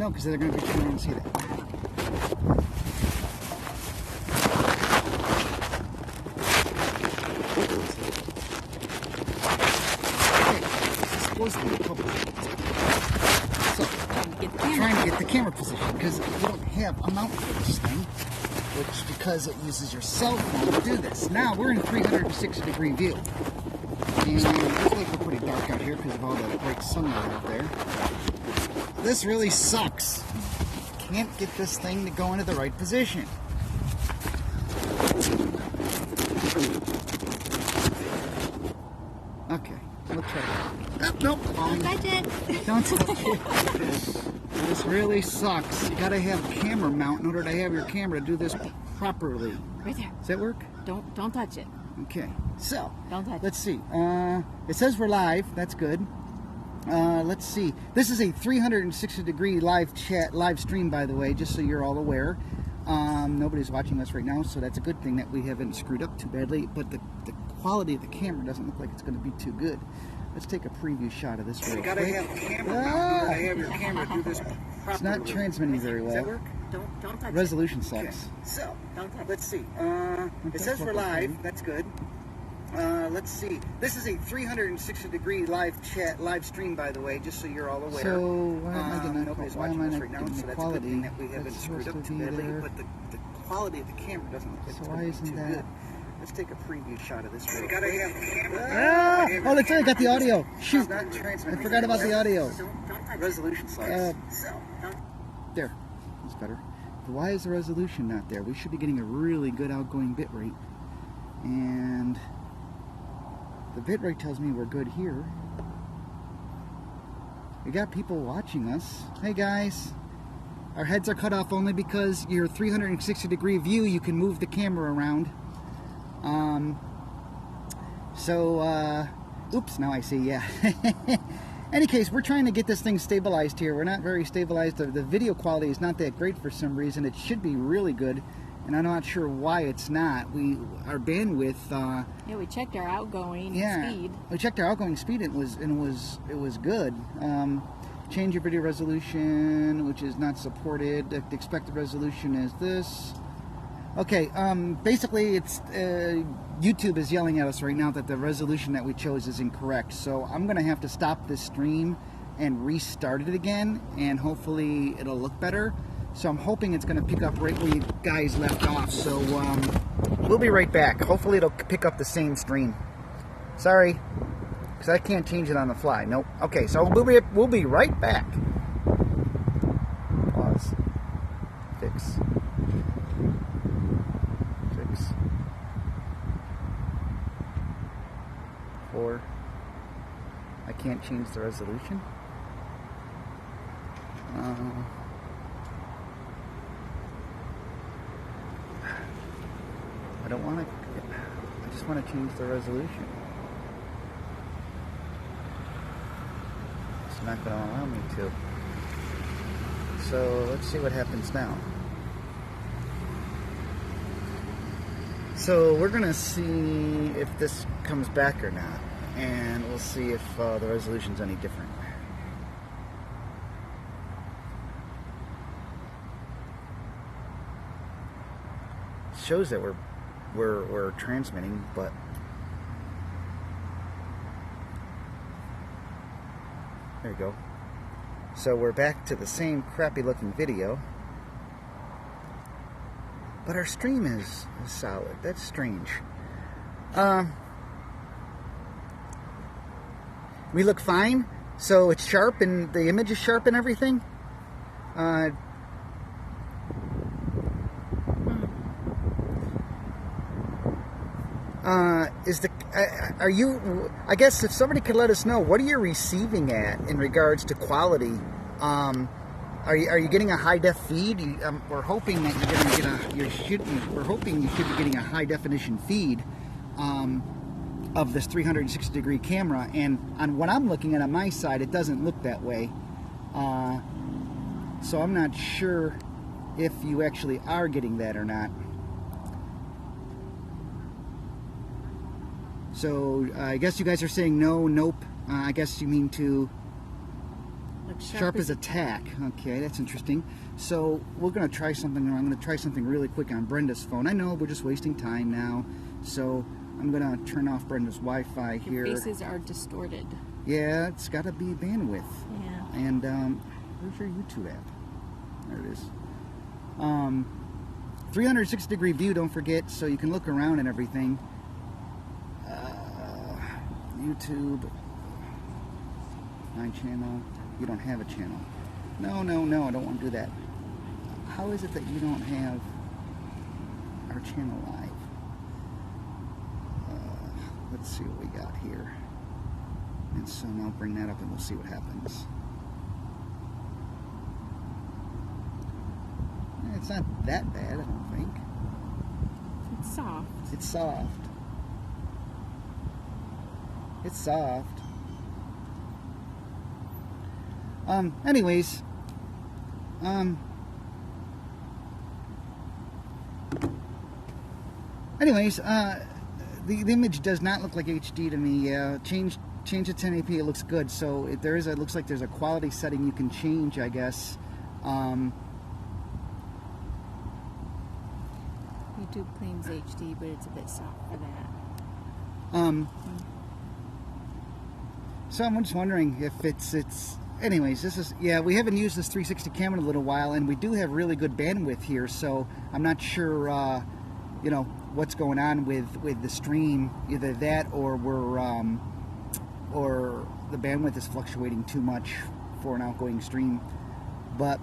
No, because they're going to be turning around and see that. Supposed to be public. So, I'm trying to get the camera position because you don't have a mount for this thing, which because it uses your cell phone to do this. Now we're in a 360-degree view, and it looks like we're pretty dark out here because of all the bright sunlight out there. This really sucks. Can't get this thing to go into the right position. Okay, we'll try it. Oh, nope. Don't touch it. Don't touch it. This really sucks. You gotta have a camera mount in order to have your camera do this properly. Right there. Does that work? Don't touch it. Okay. So, Don't touch let's see. It says we're live. That's good. Let's see. This is a 360-degree live stream, by the way, just so you're all aware. Nobody's watching us right now, so that's a good thing that we haven't screwed up too badly. But the quality of the camera doesn't look like it's going to be too good. Let's take a preview shot of this real quick. You gotta have a camera. Have your camera do this properly. It's not transmitting very well. Does that work? Don't touch Resolution sucks. Okay. So, let's see. It says we're live. That's good. Let's see. This is a 360-degree live stream, by the way, just so you're all aware. So why am I getting nobody's watching us right now, so that's a good thing that we haven't screwed up too badly. But the quality of the camera doesn't look like it's going to be too good. Let's take a preview shot of this real quick. You gotta have a camera. Oh, that's right. I got the audio. Shoot. I forgot about the audio. Resolution sucks. There. That's better. But why is the resolution not there? We should be getting a really good outgoing bit rate. And the bit rate tells me we're good here. We got people watching us. Hey guys. Our heads are cut off only because your 360-degree view, you can move the camera around. Oops, now I see, yeah. Any case, we're trying to get this thing stabilized here. We're not very stabilized. The video quality is not that great for some reason. It should be really good, and I'm not sure why it's not. Our bandwidth. Yeah, we checked our outgoing speed. We checked our outgoing speed. It was good. Change your video resolution, which is not supported. The expected resolution is this. Okay, basically it's YouTube is yelling at us right now that the resolution that we chose is incorrect. So I'm going to have to stop this stream and restart it again, and hopefully it'll look better. So I'm hoping it's going to pick up right where you guys left off. So we'll be right back. Hopefully it'll pick up the same stream. Sorry, because I can't change it on the fly. Nope. Okay, so we'll be right back. Pause. Fix. 4. I can't change the resolution. I don't want to. I just want to change the resolution. It's not going to allow me to. So let's see what happens now. So we're going to see if this comes back or not, and we'll see if the resolution's any different. It shows that we're transmitting, but there you go. So we're back to the same crappy looking video. But our stream is solid. That's strange. We look fine. So it's sharp and the image is sharp and everything. Are you? I guess if somebody could let us know, what are you receiving at in regards to quality? Are you getting a high def feed? We're hoping that you're going to get we're hoping you should be getting a high definition feed of this 360-degree camera. And on what I'm looking at on my side, it doesn't look that way. So I'm not sure if you actually are getting that or not. So I guess you guys are saying no, nope. I guess you mean to. Looks Sharp as a tack. Okay, that's interesting. So we're going to try something. I'm going to try something really quick on Brenda's phone. I know we're just wasting time now. So I'm going to turn off Brenda's Wi-Fi here. Your faces are distorted. Yeah, it's got to be bandwidth. Yeah. And where's your YouTube app? There it is. 360-degree view, don't forget, so you can look around and everything. YouTube. My channel. You don't have a channel. No, I don't want to do that. How is it that you don't have our channel live? Let's see what we got here. And so now I'll bring that up and we'll see what happens. It's not that bad, I don't think. It's soft. It's soft. It's soft. Anyways, the image does not look like HD to me. Change to 1080p. It looks good. So it looks like there's a quality setting you can change, I guess. YouTube claims HD, but it's a bit soft for that. So I'm just wondering if it's. Anyways, we haven't used this 360 camera in a little while, and we do have really good bandwidth here. So I'm not sure, what's going on with the stream. Either that, or or the bandwidth is fluctuating too much for an outgoing stream. But,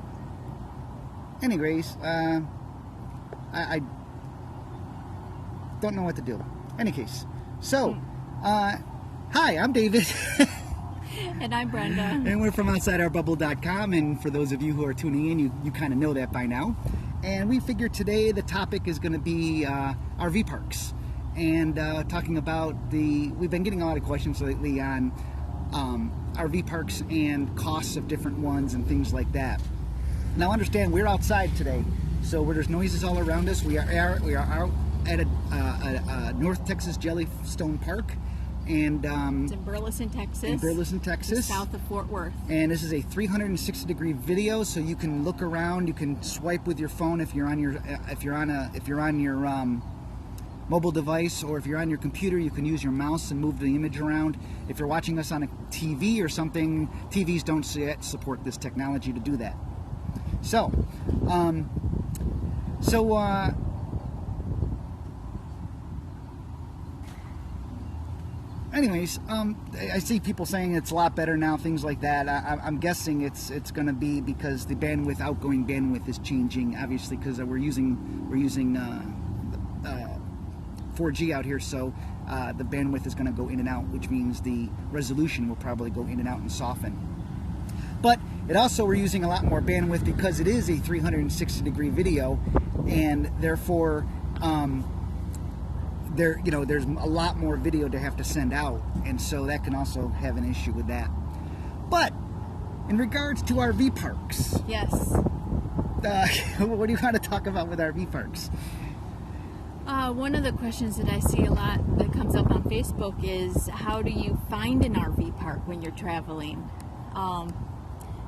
anyways, I don't know what to do. Any case, so hi, I'm David. And I'm Brenda. And we're from OutsideOurBubble.com, and for those of you who are tuning in, you kind of know that by now. And we figured today the topic is going to be RV parks, and talking about we've been getting a lot of questions lately on RV parks and costs of different ones and things like that. Now understand, we're outside today, so where there's noises all around us, we are out at a North Texas Jellystone Park. And it's in Burleson, Texas. In Burleson, Texas, south of Fort Worth. And this is a 360-degree video, so you can look around. You can swipe with your phone if you're on your mobile device, or if you're on your computer, you can use your mouse and move the image around. If you're watching us on a TV or something, TVs don't yet support this technology to do that. So, anyways, I see people saying it's a lot better now, things like that. I'm guessing it's going to be because the outgoing bandwidth is changing, obviously, because we're using 4G out here, so the bandwidth is going to go in and out, which means the resolution will probably go in and out and soften. But it also, we're using a lot more bandwidth because it is a 360-degree video, and therefore there's a lot more video to have to send out, and so that can also have an issue with that. But in regards to RV parks, yes, what do you want to talk about with RV parks? One of the questions that I see a lot that comes up on Facebook is, how do you find an RV park when you're traveling?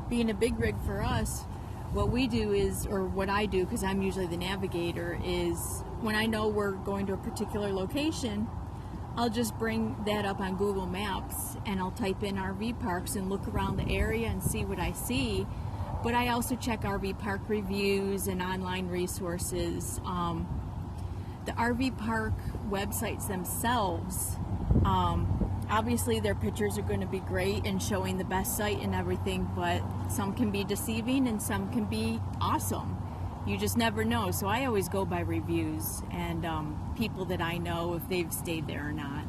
Being a big rig for us, what we do is, or what I do, because I'm usually the navigator, is when I know we're going to a particular location, I'll just bring that up on Google Maps and I'll type in RV parks and look around the area and see what I see. But I also check RV park reviews and online resources. The RV park websites themselves, obviously their pictures are going to be great and showing the best site and everything, but some can be deceiving and some can be awesome. You just never know. So I always go by reviews and people that I know, if they've stayed there or not.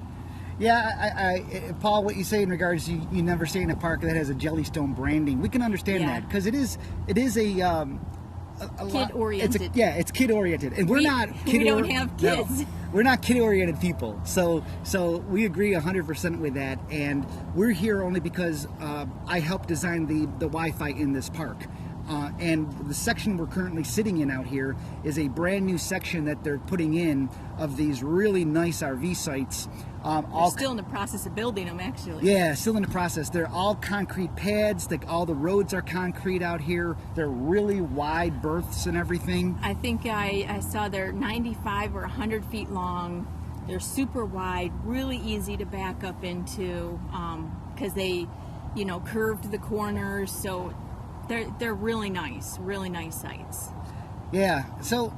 Yeah, Paul, what you say in regards to you never stay in a park that has a Jellystone branding, we can understand that, because it is a kid-oriented. It's kid-oriented, and we don't have kids. No, we're not kid-oriented people, so we agree 100% with that. And we're here only because I helped design the Wi-Fi in this park. And the section we're currently sitting in out here is a brand new section that they're putting in of these really nice RV sites. They're still in the process of building them, actually. Yeah, still in the process. They're all concrete pads. All the roads are concrete out here. They're really wide berths and everything. I think I saw they're 95 or 100 feet long. They're super wide, really easy to back up into because they, curved the corners. So they're really nice sites. Yeah. So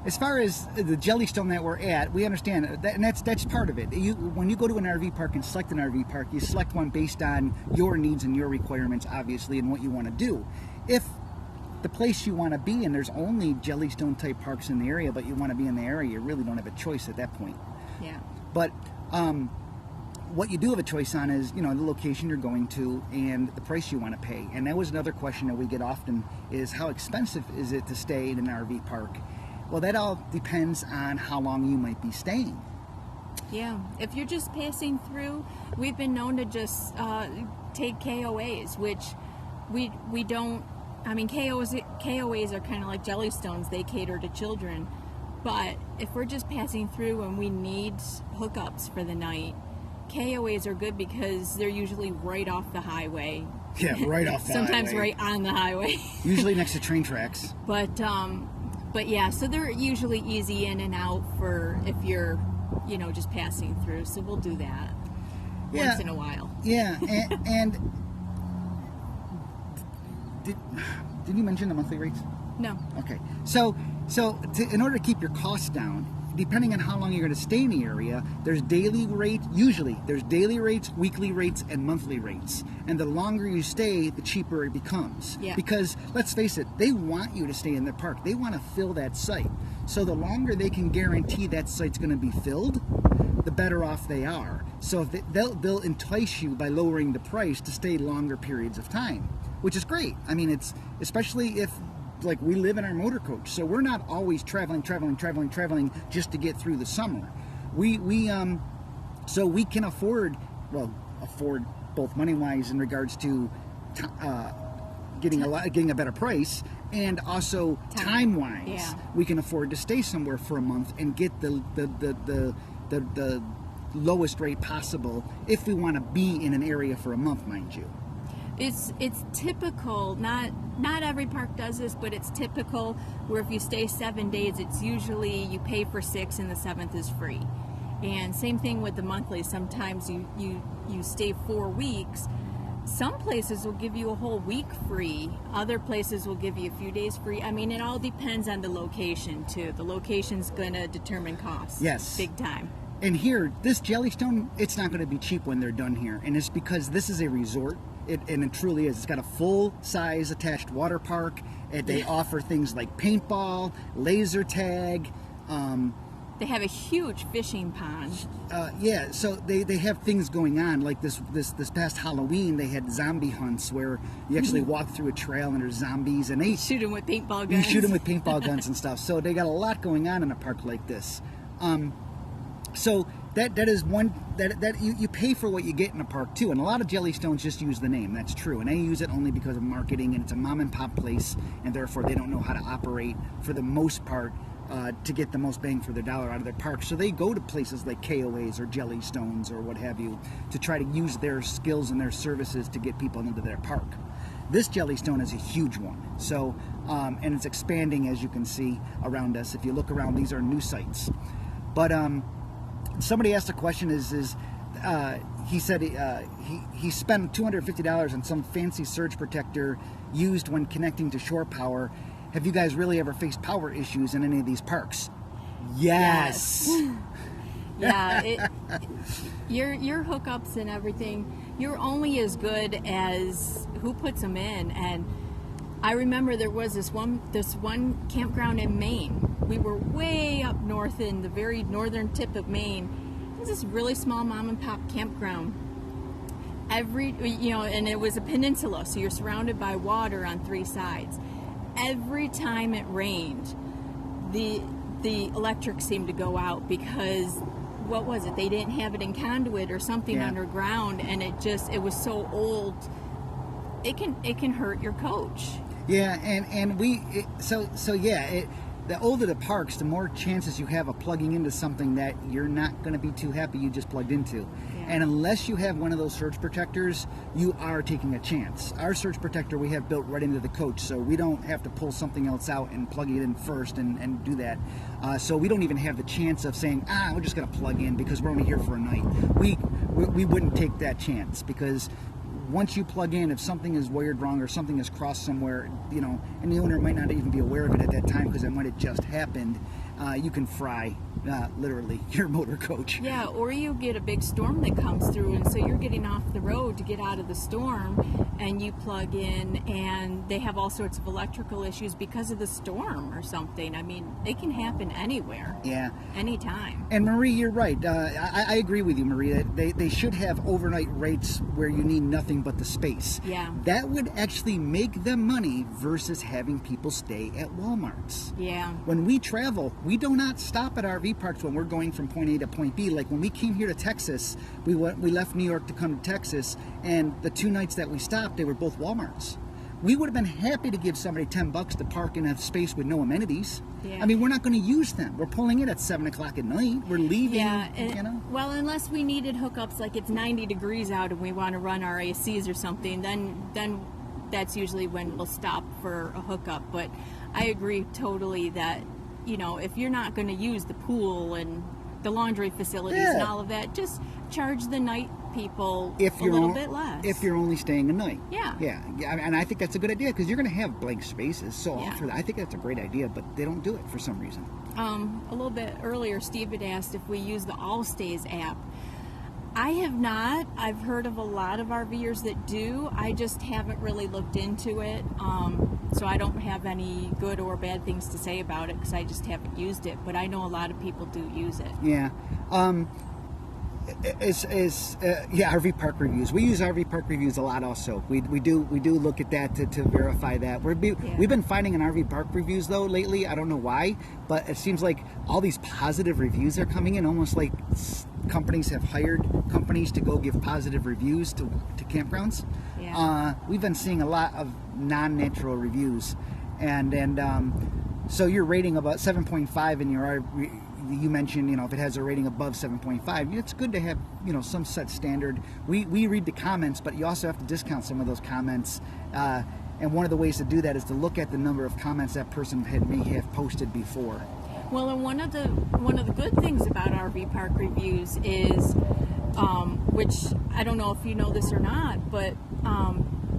as far as the Jellystone that we're at, we understand that, and that's part of it. When you go to an RV park and select an RV park, you select one based on your needs and your requirements, obviously, and what you want to do. If the place you want to be in, there's only Jellystone type parks in the area, but you want to be in the area, you really don't have a choice at that point. Yeah. But what you do have a choice on is, the location you're going to and the price you want to pay. And that was another question that we get often is how expensive is it to stay in an RV park? Well, that all depends on how long you might be staying. Yeah. If you're just passing through, we've been known to just take KOAs, which we don't. I mean, KOAs are kind of like Jellystones. They cater to children. But if we're just passing through and we need hookups for the night, KOAs are good because they're usually right off the highway. Yeah, right off the Sometimes highway. right on the highway. Usually next to train tracks. But yeah, so they're usually easy in and out for if you're, just passing through. So we'll do that once in a while. Yeah, and did you mention the monthly rates? No. Okay. So in order to keep your costs down, depending on how long you're going to stay in the area, there's daily rate. Usually, there's daily rates, weekly rates, and monthly rates. And the longer you stay, the cheaper it becomes. Yeah. Because let's face it, they want you to stay in their park. They want to fill that site. So the longer they can guarantee that site's going to be filled, the better off they are. So if they'll entice you by lowering the price to stay longer periods of time, which is great. I mean, it's especially if. Like we live in our motor coach, so we're not always traveling just to get through the summer. So we can afford both money wise in regards to getting a better price, and also time wise. Yeah. We can afford to stay somewhere for a month and get the lowest rate possible if we want to be in an area for a month, mind you. It's typical, not every park does this, but it's typical where if you stay 7 days, it's usually you pay for 6 and the 7th is free. And same thing with the monthly. Sometimes you stay 4 weeks. Some places will give you a whole week free. Other places will give you a few days free. I mean, it all depends on the location too. The location's going to determine costs. Yes. Big time. And here, this Jellystone, it's not going to be cheap when they're done here. And it's because this is a resort. And it truly is. It's got a full-size attached water park. And they offer things like paintball, laser tag. They have a huge fishing pond. Yeah, so they have things going on. Like this past Halloween, they had zombie hunts where you actually walk through a trail and there's zombies. And they shoot them with paintball guns. You shoot them with paintball guns and stuff. So they got a lot going on in a park like this. So that is one that you pay for what you get in a park too, and a lot of Jellystones just use the name. That's true, and they use it only because of marketing, and it's a mom and pop place, and therefore they don't know how to operate for the most part to get the most bang for their dollar out of their park. So they go to places like KOAs or Jellystones or what have you to try to use their skills and their services to get people into their park. This Jellystone is a huge one. So and it's expanding, as you can see around us. If you look around, these are new sites, but somebody asked a question he said he spent $250 on some fancy surge protector used when connecting to shore power. Have you guys really ever faced power issues in any of these parks? Yes. Yeah, your hookups and everything, you're only as good as who puts them in. And I remember there was this one campground in Maine. We were way up north in the very northern tip of Maine. It was this really small mom and pop campground. And it was a peninsula, so you're surrounded by water on 3 sides. Every time it rained, the electric seemed to go out because what was it? They didn't have it in conduit or something underground, and it was so old. It can hurt your coach. Yeah, and the older the parks, the more chances you have of plugging into something that you're not going to be too happy you just plugged into. Yeah. And unless you have one of those surge protectors, you are taking a chance. Our surge protector we have built right into the coach, so we don't have to pull something else out and plug it in first and do that. So we don't even have the chance of saying, we're just going to plug in because we're only here for a night. We wouldn't take that chance, because once you plug in, if something is wired wrong or something is crossed somewhere, and the owner might not even be aware of it at that time because it might have just happened, you can fry, literally, your motor coach. Yeah, or you get a big storm that comes through, and so you're getting off the road to get out of the storm, and you plug in, and they have all sorts of electrical issues because of the storm or something. I mean, it can happen anywhere. Yeah. Anytime. And Marie, you're right. I agree with you, Marie. They should have overnight rates where you need nothing but the space. Yeah. That would actually make them money versus having people stay at Walmarts. Yeah. When we travel, we do not stop at RV parks when we're going from point A to point B. Like when we came here to Texas, we left New York to come to Texas, and the 2 nights that we stopped, they were both Walmarts. We would have been happy to give somebody $10 to park in a space with no amenities. Yeah. I mean, we're not going to use them. We're pulling in at 7 o'clock at night. We're leaving. Yeah, well, unless we needed hookups, like it's 90 degrees out and we want to run our ACs or something, then that's usually when we'll stop for a hookup. But I agree totally that, if you're not going to use the pool and the laundry facilities and all of that, just charge the night people a little bit less. If you're only staying a night. Yeah. Yeah. And I think that's a good idea, because you're going to have blank spaces. So I think that's a great idea, but they don't do it for some reason. A little bit earlier, Steve had asked if we use the All Stays app. I have not. I've heard of a lot of RVers that do. I just haven't really looked into it. So I don't have any good or bad things to say about it because I just haven't used it. But I know a lot of people do use it. Yeah. RV park reviews. We use RV park reviews a lot also. We do look at that to verify that. We've been finding in RV park reviews though lately. I don't know why, but it seems like all these positive reviews are coming in, almost like companies have hired companies to go give positive reviews to campgrounds. Yeah. We've been seeing a lot of non-natural reviews, and so you're rating about 7.5 in your RV. You mentioned, if it has a rating above 7.5, it's good to have, some set standard. We read the comments, but you also have to discount some of those comments. And one of the ways to do that is to look at the number of comments that person may have posted before. Well, and one of the good things about RV park reviews is, which I don't know if you know this or not, but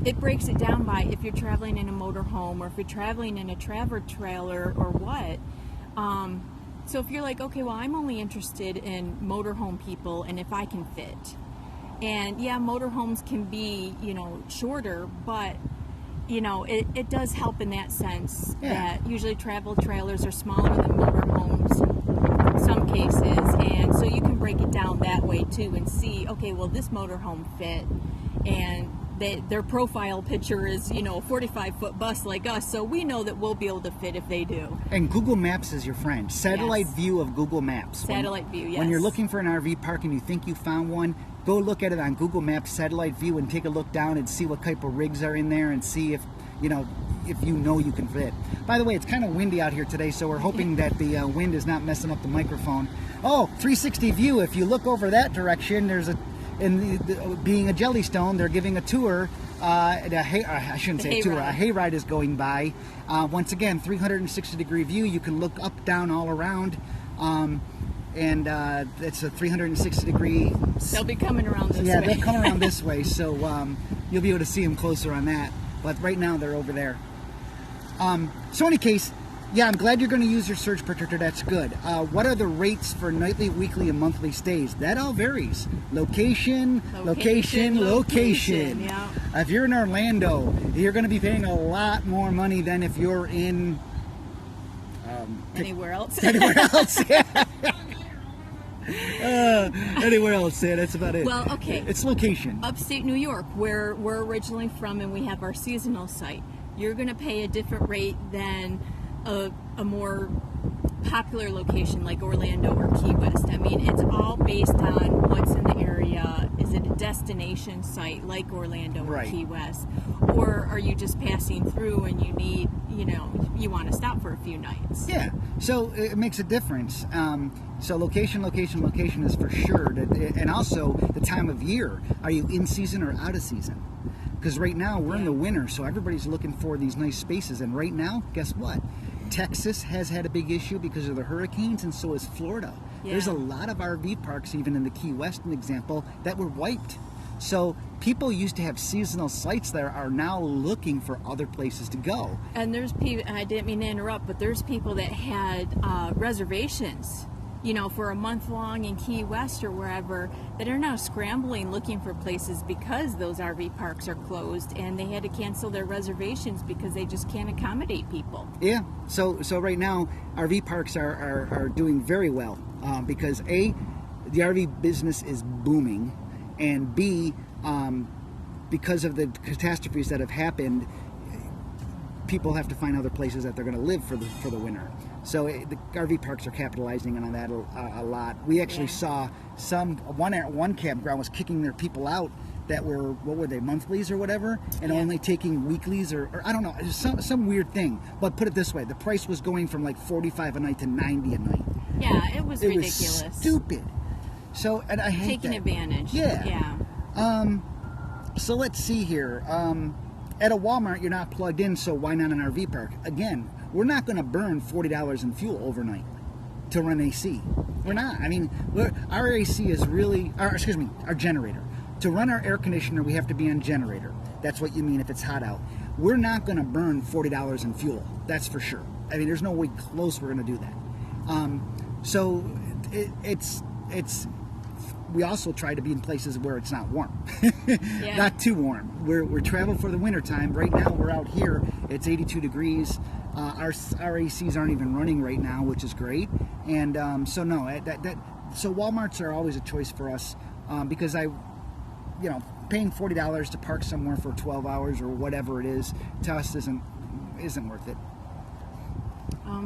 it breaks it down by if you're traveling in a motorhome or if you're traveling in a travel trailer or what. So if you're like, okay, well, I'm only interested in motorhome people and if I can fit. And yeah, motorhomes can be, shorter, but, it does help in that sense that usually travel trailers are smaller than motorhomes in some cases. And so you can break it down that way too and see, okay, well, this motorhome fit and their profile picture is, a 45-foot bus like us, so we know that we'll be able to fit if they do. And Google Maps is your friend. Satellite view of Google Maps. Satellite view, yes. When you're looking for an RV park and you think you found one, go look at it on Google Maps satellite view and take a look down and see what type of rigs are in there and see if you can fit. By the way, it's kind of windy out here today, so we're hoping that the wind is not messing up the microphone. Oh, 360 view. If you look over that direction, there's being a Jellystone, they're giving a tour. A hayride is going by. Once again, 360-degree view. You can look up, down, all around. And it's a 360-degree. They'll be coming around this way. Yeah, they'll come around this way, so you'll be able to see them closer on that. But right now, they're over there. So in any case, I'm glad you're going to use your surge protector. That's good. What are the rates for nightly, weekly, and monthly stays? That all varies. Location. Yeah. If you're in Orlando, you're going to be paying a lot more money than if you're in anywhere else. Anywhere else, yeah. Anywhere else, yeah, that's about it. Well, okay. It's location. Upstate New York, where we're originally from, and we have our seasonal site. You're going to pay a different rate than a more popular location like Orlando or Key West. I mean, it's all based on what's in the area. Is it a destination site like Orlando or Key West? Or are you just passing through and you need, you want to stop for a few nights? Yeah, so it makes a difference. So location is for sure. And also the time of year. Are you in season or out of season? Because right now we're in the winter, so everybody's looking for these nice spaces. And right now, guess what? Texas has had a big issue because of the hurricanes, and so is Florida. Yeah. There's a lot of RV parks, even in the Key West, an example, that were wiped. So people used to have seasonal sites there are now looking for other places to go. And there's people, I didn't mean to interrupt, but there's people that had reservations, for a month long in Key West or wherever, that are now scrambling looking for places because those RV parks are closed, and they had to cancel their reservations because they just can't accommodate people. Yeah, so right now RV parks are doing very well because A, the RV business is booming, and B, because of the catastrophes that have happened, people have to find other places that they're going to live for the winter. So the RV parks are capitalizing on that a lot. We actually saw one campground was kicking their people out that were, what were they, monthlies or whatever, and only taking weeklies or I don't know, some weird thing. But put it this way, the price was going from like $45 a night to $90 a night. Yeah, it was ridiculous. Was stupid. So, and I hate taking advantage. Yeah. So let's see here. At a Walmart, you're not plugged in, so why not an RV park? Again, we're not going to burn $40 in fuel overnight to run AC. We're not. I mean, our AC is really, our generator. To run our air conditioner, we have to be on generator. That's what you mean if it's hot out. We're not going to burn $40 in fuel. That's for sure. I mean, there's no way close we're going to do that. So it's. We also try to be in places where it's not warm. Not too warm. We're traveling for the winter time. Right now we're out here. It's 82 degrees. Our ACs aren't even running right now, which is great. And so Walmarts are always a choice for us because paying $40 to park somewhere for 12 hours or whatever it is to us isn't worth it.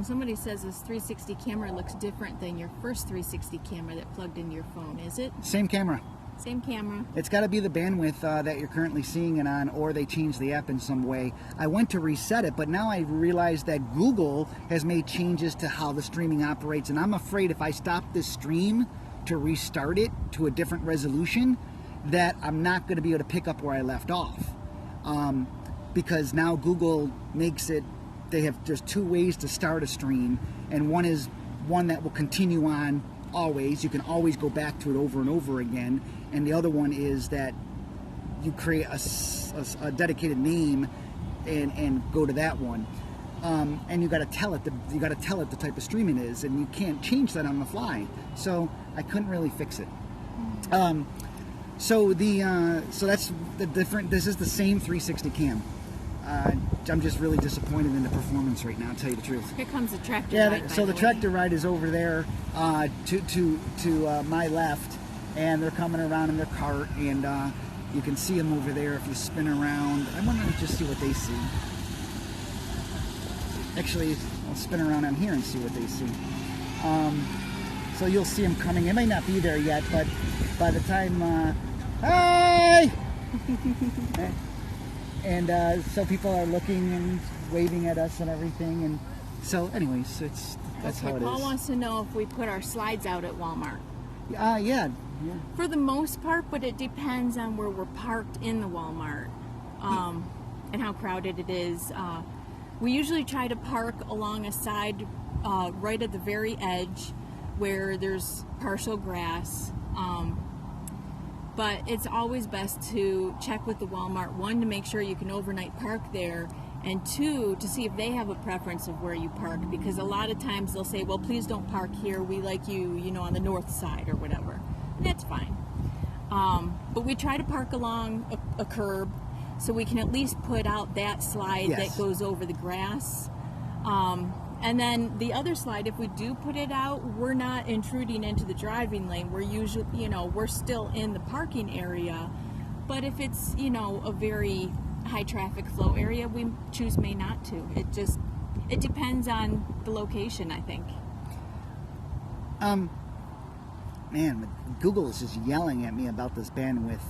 Somebody says this 360 camera looks different than your first 360 camera that plugged into your phone. Is it? Same camera. Same camera. It's got to be the bandwidth that you're currently seeing it on, or they changed the app in some way. I went to reset it, but now I realize that Google has made changes to how the streaming operates, and I'm afraid if I stop this stream to restart it to a different resolution, that I'm not going to be able to pick up where I left off. Because now Google makes it, there's two ways to start a stream, and one is one that will continue on always. You can always go back to it over and over again, and the other one is that you create a dedicated name and go to that one, and you got to tell it the type of stream it is, and you can't change that on the fly. So I couldn't really fix it. So that's the different. This is the same 360 cam. I'm just really disappointed in the performance right now, to tell you the truth. Here comes the tractor ride. So the tractor ride is over there to my left, and they're coming around in their cart, and you can see them over there if you spin around. I want to just see what they see. Actually, I'll spin around on here and see what they see. So you'll see them coming. They may not be there yet, but by the time... Hi! And so people are looking and waving at us and everything, and so anyways, that's how it is. Paul wants to know if we put our slides out at Walmart. Yeah. For the most part, but it depends on where we're parked in the Walmart and how crowded it is. We usually try to park along a side right at the very edge where there's partial grass. But it's always best to check with the Walmart, one, to make sure you can overnight park there, and two, to see if they have a preference of where you park, because a lot of times they'll say, well, please don't park here, we like you, on the north side or whatever. And that's fine. But we try to park along a curb so we can at least put out that slide that goes over the grass. And then the other slide, if we do put it out, we're not intruding into the driving lane. We're usually, we're still in the parking area. But if it's, a very high traffic flow area, we may not to. It depends on the location, I think. Man, Google is just yelling at me about this bandwidth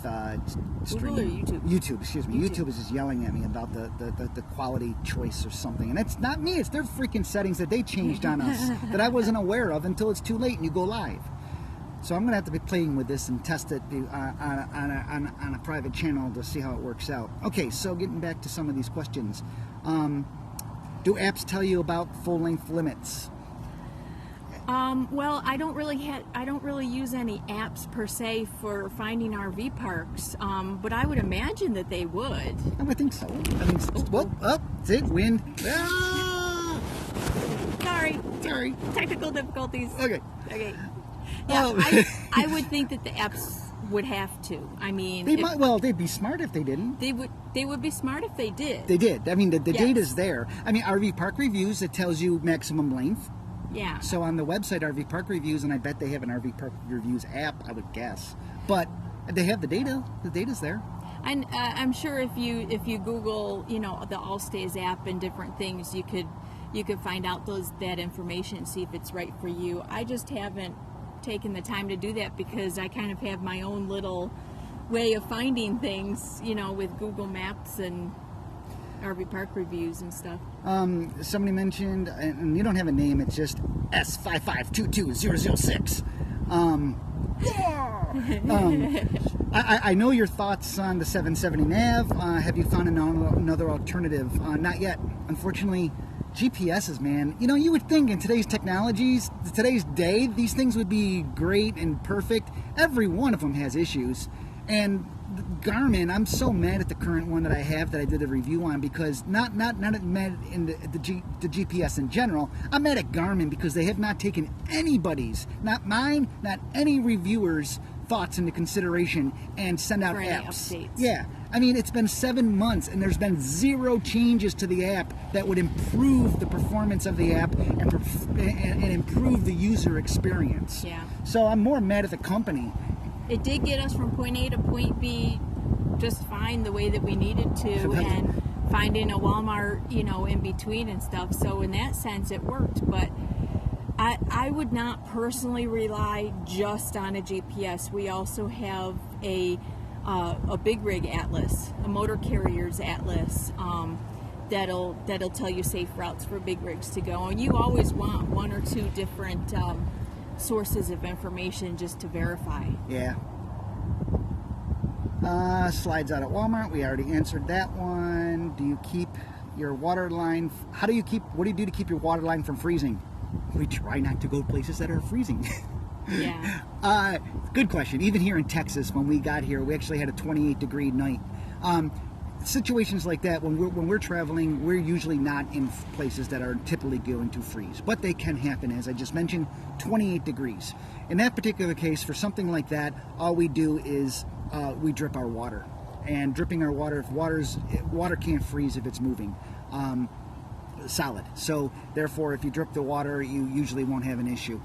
stream. Google or YouTube? YouTube, excuse me. YouTube is just yelling at me about the quality choice or something. And it's not me, it's their freaking settings that they changed on us that I wasn't aware of until it's too late and you go live. So I'm going to have to be playing with this and test it on a private channel to see how it works out. Okay, so getting back to some of these questions. Do apps tell you about full-length limits? Well, I don't really use any apps per se for finding RV parks, but I would imagine that they would. I would think so. I mean, see, wind. Ah! Sorry. Technical difficulties. Okay. Yeah, I would think that the apps would have to. I mean, they'd be smart if they didn't. They would be smart if they did. They did. I mean, the Yes. data's there. I mean, RV Park Reviews, it tells you maximum length. Yeah. So on the website, RV Park Reviews, and I bet they have an RV Park Reviews app, I would guess. But they have the data. The data's there. And I'm sure if you Google, the Allstays app and different things, you could find out that information and see if it's right for you. I just haven't taken the time to do that because I kind of have my own little way of finding things, with Google Maps and RV Park Reviews and stuff. Somebody mentioned, and you don't have a name, it's just S5522006. I know your thoughts on the 770 nav. Have you found another alternative? Not yet. Unfortunately, GPSs, man. You would think in today's technologies, today's day, these things would be great and perfect. Every one of them has issues. And Garmin, I'm so mad at the current one that I have that I did a review on because not mad in the GPS in general. I'm mad at Garmin because they have not taken anybody's, not mine, not any reviewers' thoughts into consideration and send out apps. Updates. Yeah. I mean, it's been 7 months and there's been 0 changes to the app that would improve the performance of the app and improve the user experience. Yeah. So I'm more mad at the company. It did get us from point A to point B just fine the way that we needed to, and finding a Walmart, in between and stuff. So in that sense, it worked. But I would not personally rely just on a GPS. We also have a big rig atlas, a motor carrier's atlas, that'll tell you safe routes for big rigs to go. And you always want 1 or 2 different sources of information just to verify. Yeah. Slides out at Walmart. We already answered that one. Do you keep your water line? What do you do to keep your water line from freezing? We try not to go places that are freezing. Yeah. Good question. Even here in Texas, when we got here, we actually had a 28-degree night. Situations like that, when we're traveling, we're usually not in places that are typically going to freeze, but they can happen. As I just mentioned, 28 degrees. In that particular case, for something like that, all we do is we drip our water. And dripping our water, water can't freeze if it's moving solid. So therefore, if you drip the water, you usually won't have an issue.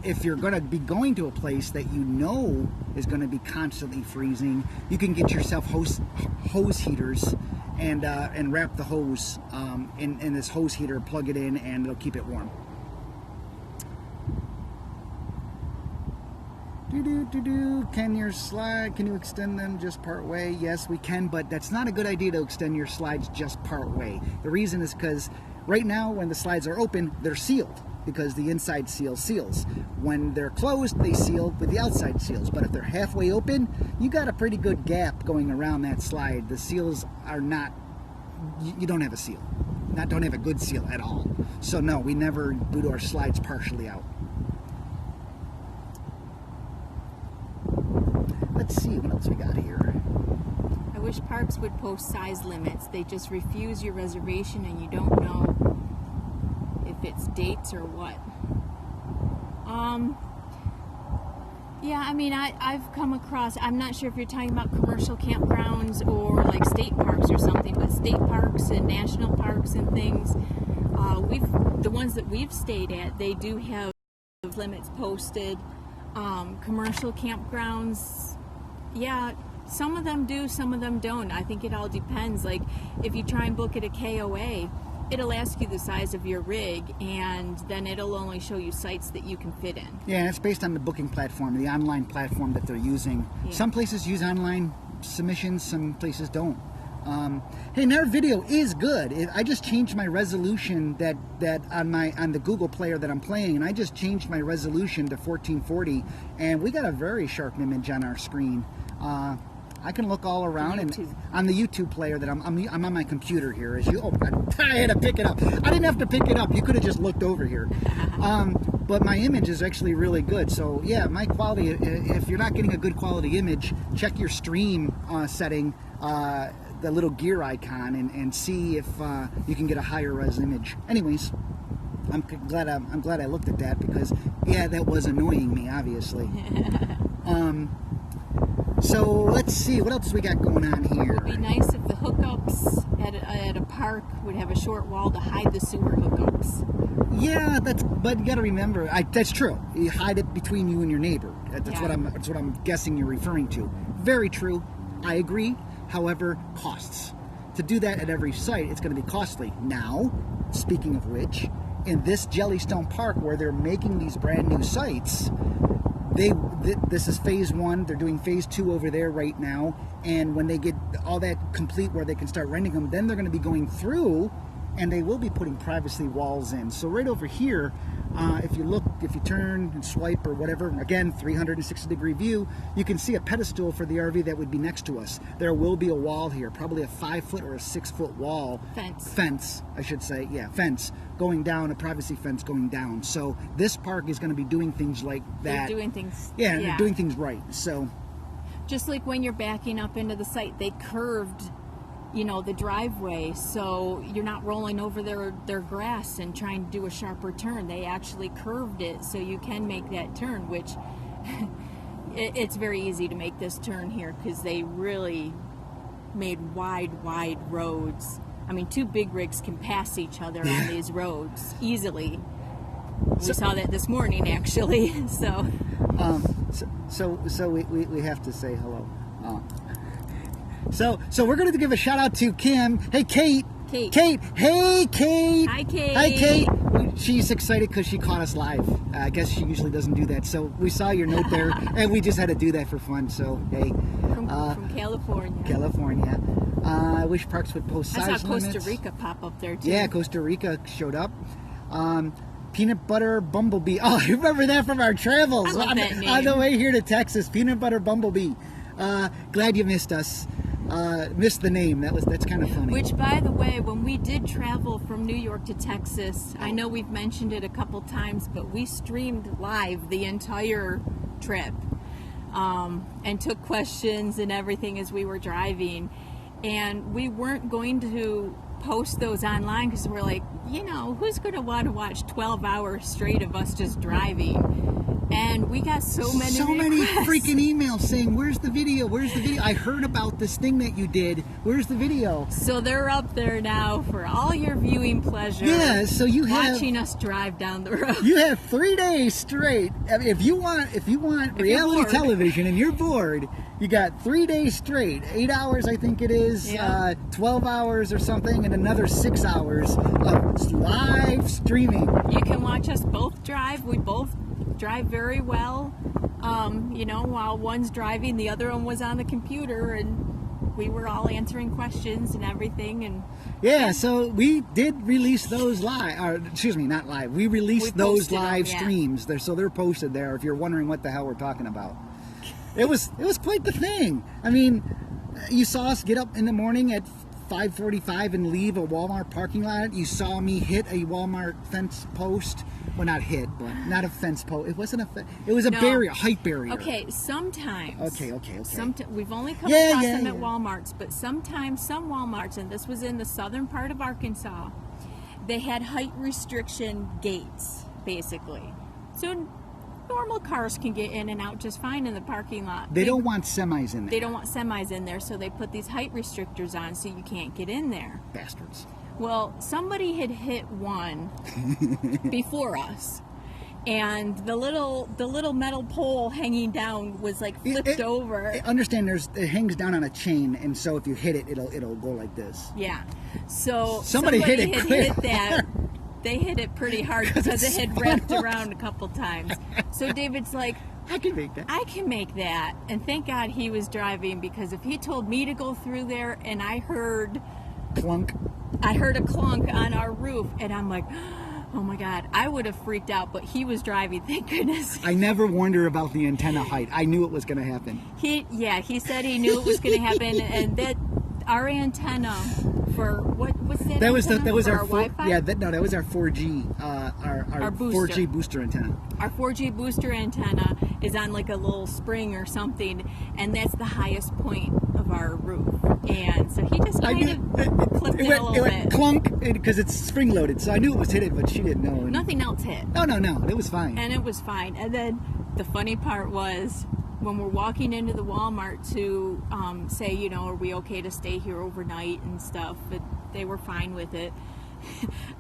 If you're going to be going to a place that you know is going to be constantly freezing, you can get yourself hose heaters and wrap the hose in this hose heater, plug it in, and it'll keep it warm. Can you extend them just part way? Yes, we can, but that's not a good idea to extend your slides just part way. The reason is because right now when the slides are open, they're sealed, because the inside seal seals. When they're closed, they seal with the outside seals. But if they're halfway open, you got a pretty good gap going around that slide. The seals are not, you don't have a seal. Don't have a good seal at all. So no, we never do our slides partially out. Let's see, what else we got here? I wish parks would post size limits. They just refuse your reservation and you don't know if it's dates or what. Yeah, I mean, I've come across, I'm not sure if you're talking about commercial campgrounds or like state parks or something, but state parks and national parks and things, the ones that we've stayed at, they do have limits posted. Commercial campgrounds, yeah, some of them do, some of them don't. I think it all depends. Like if you try and book at a KOA, it'll ask you the size of your rig, and then it'll only show you sites that you can fit in. Yeah, and it's based on the booking platform, the online platform that they're using. Yeah. Some places use online submissions, some places don't. Hey, and our video is good. I just changed my resolution that on the Google Player that I'm playing, and I just changed my resolution to 1440, and we got a very sharp image on our screen. I can look all around, and on the YouTube player that I'm on my computer here. As you, I had to pick it up. I didn't have to pick it up. You could have just looked over here. But my image is actually really good. So yeah, my quality. If you're not getting a good quality image, check your stream setting, the little gear icon, and see if you can get a higher res image. Anyways, I'm glad I looked at that, because yeah, that was annoying me, obviously. So let's see, what else we got going on here? It would be nice if the hookups at a park would have a short wall to hide the sewer hookups. Yeah, but you got to remember, that's true. You hide it between you and your neighbor. That's what I'm guessing you're referring to. Very true. I agree. However, costs. To do that at every site, it's going to be costly. Now, speaking of which, in this Jellystone Park where they're making these brand new sites, this is phase 1. They're doing phase 2 over there right now, and when they get all that complete where they can start renting them, then they're going to be going through, and they will be putting privacy walls in. So right over here, if you turn and swipe or whatever, again, 360-degree view, you can see a pedestal for the RV that would be next to us. There will be a wall here, probably a 5-foot or a 6-foot wall. Fence, I should say. Yeah, fence going down, a privacy fence going down. So this park is going to be doing things like that. They're doing things. Yeah, they're doing things right. So just like when you're backing up into the site, they curved, the driveway, so you're not rolling over their grass and trying to do a sharper turn. They actually curved it so you can make that turn, which it's very easy to make this turn here, because they really made wide roads. I mean, 2 big rigs can pass each other on these roads easily. We saw that this morning, actually. So we have to say hello. So we're going to give a shout out to Kim. Hey, Kate. Hey, Kate. Hi, Kate. Hi, Kate. She's excited because she caught us live. I guess she usually doesn't do that. So we saw your note there, and we just had to do that for fun. So, hey. From California. California. I wish parks would post size limits. I saw Costa Rica pop up there, too. Yeah, Costa Rica showed up. Peanut Butter Bumblebee. Oh, I remember that from our travels. I love that name. On the way here to Texas. Peanut Butter Bumblebee. Glad you missed us. Missed the name. That's kind of funny. Which, by the way, when we did travel from New York to Texas, I know we've mentioned it a couple times, but we streamed live the entire trip, and took questions and everything as we were driving. And we weren't going to post those online because we're like, who's going to want to watch 12 hours straight of us just driving? And we got so many freaking emails saying, where's the video? Where's the video? I heard about this thing that you did. Where's the video? So they're up there now for all your viewing pleasure. Yeah, so you have watching us drive down the road. You have 3 days straight. I mean, if you want reality television and you're bored, you got 3 days straight. 8 hours, I think it is. 12 hours or something, and another 6 hours of live streaming. You can watch us both drive. We both drive very well. While one's driving, the other one was on the computer, and we were all answering questions and everything. And yeah, so we did release those live. Or, excuse me, not live. We released those live streams. So they're posted there. If you're wondering what the hell we're talking about, it was quite the thing. I mean, you saw us get up in the morning at 5:45 and leave a Walmart parking lot. You saw me hit a Walmart fence post. Well, not hit, but not a fence post. It wasn't a fence. It was a barrier, a height barrier. Okay, sometimes. Okay. We've only come across them at Walmarts, but sometimes some Walmarts, and this was in the southern part of Arkansas, they had height restriction gates, basically. So normal cars can get in and out just fine in the parking lot. They don't want semis in there. They don't want semis in there, so they put these height restrictors on so you can't get in there. Bastards. Well, somebody had hit one before us, and the little metal pole hanging down was like flipped over. Understand, it hangs down on a chain, and so if you hit it, it'll go like this. Yeah. So somebody hit it. Hit that. They hit it pretty hard because it had wrapped around a couple times. So David's like, I can make that. I can make that. And thank God he was driving, because if he told me to go through there and I heard clunk, I heard a clunk on our roof, and I'm like, oh my God, I would have freaked out, but he was driving, thank goodness. I never wonder about the antenna height. I knew it was going to happen. He said he knew it was going to happen, and that our antenna for what's that? That was our Wi-Fi? that was our 4G our booster. 4G booster antenna. Our 4G booster antenna is on like a little spring or something, and that's the highest point of our roof. And so he just kind of clipped it a little bit. It went clunk because it's spring loaded, so I knew it was hit, but she didn't know. Nothing else hit. No, it was fine. And it was fine. And then the funny part was, when we're walking into the Walmart to say, you know, are we okay to stay here overnight and stuff, but they were fine with it.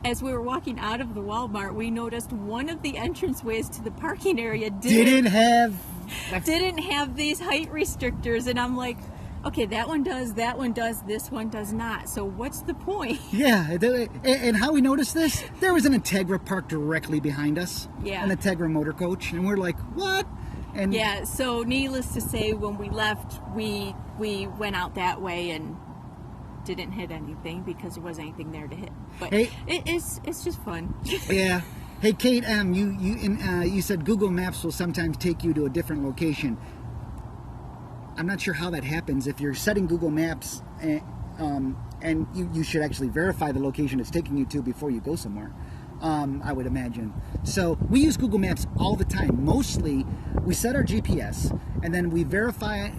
As we were walking out of the Walmart, we noticed one of the entranceways to the parking area didn't have these height restrictors, and I'm like, okay, that one does, this one does not. So what's the point? Yeah, and how we noticed this? There was an Integra parked directly behind us. Yeah. An Integra motor coach, and we're like, what? And yeah, so needless to say, when we left, we went out that way and didn't hit anything because there wasn't anything there to hit. But hey, it's just fun. Yeah. Hey, Kate, you said Google Maps will sometimes take you to a different location. I'm not sure how that happens. If you're setting Google Maps, and you should actually verify the location it's taking you to before you go somewhere. I would imagine. So we use Google Maps all the time. Mostly, we set our GPS and then we verify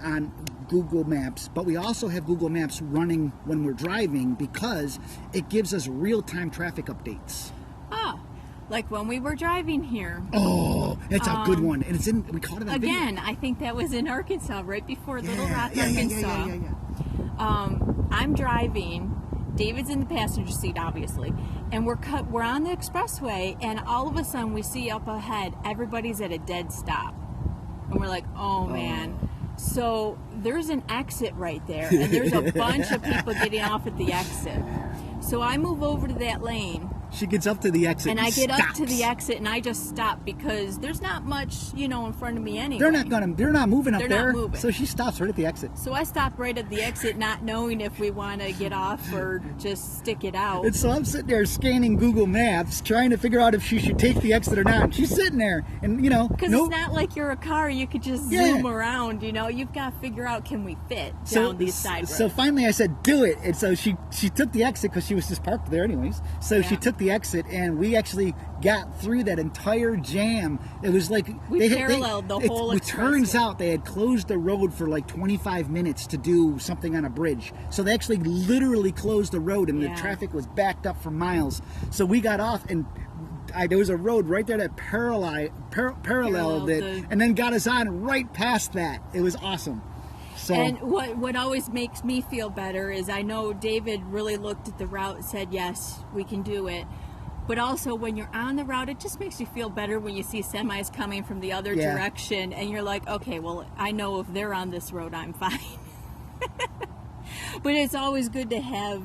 on Google Maps, but we also have Google Maps running when we're driving because it gives us real-time traffic updates. Oh, like when we were driving here. Oh, that's a good one. And we caught it on video. Again, I think that was in Arkansas, right before Little Rock, Arkansas. Yeah. I'm driving. David's in the passenger seat, obviously, and we're on the expressway, and all of a sudden we see up ahead everybody's at a dead stop, and we're like, oh man. So there's an exit right there, and there's a bunch of people getting off at the exit. So I move over to that lane. She gets up to the exit and I get up to the exit, and I just stop because there's not much, in front of me anyway. They're not moving up there. They're not moving. So she stops right at the exit. So I stop right at the exit, not knowing if we want to get off or just stick it out. And so I'm sitting there scanning Google Maps, trying to figure out if she should take the exit or not. And she's sitting there, and because it's not like you're a car, you could just zoom around. You've got to figure out, can we fit down these side roads? So finally, I said, "Do it." And so she took the exit because she was just parked there anyways. So she took the exit, and we actually got through that entire jam. It was like we paralleled the whole expressway. It turns out they had closed the road for like 25 minutes to do something on a bridge. So they actually literally closed the road, and the traffic was backed up for miles. So we got off, and there was a road right there that paralleled it, and then got us on right past that. It was awesome. So, and what always makes me feel better is I know David really looked at the route and said, yes, we can do it. But also, when you're on the route, it just makes you feel better when you see semis coming from the other direction, and you're like, okay, well, I know if they're on this road, I'm fine. But it's always good to have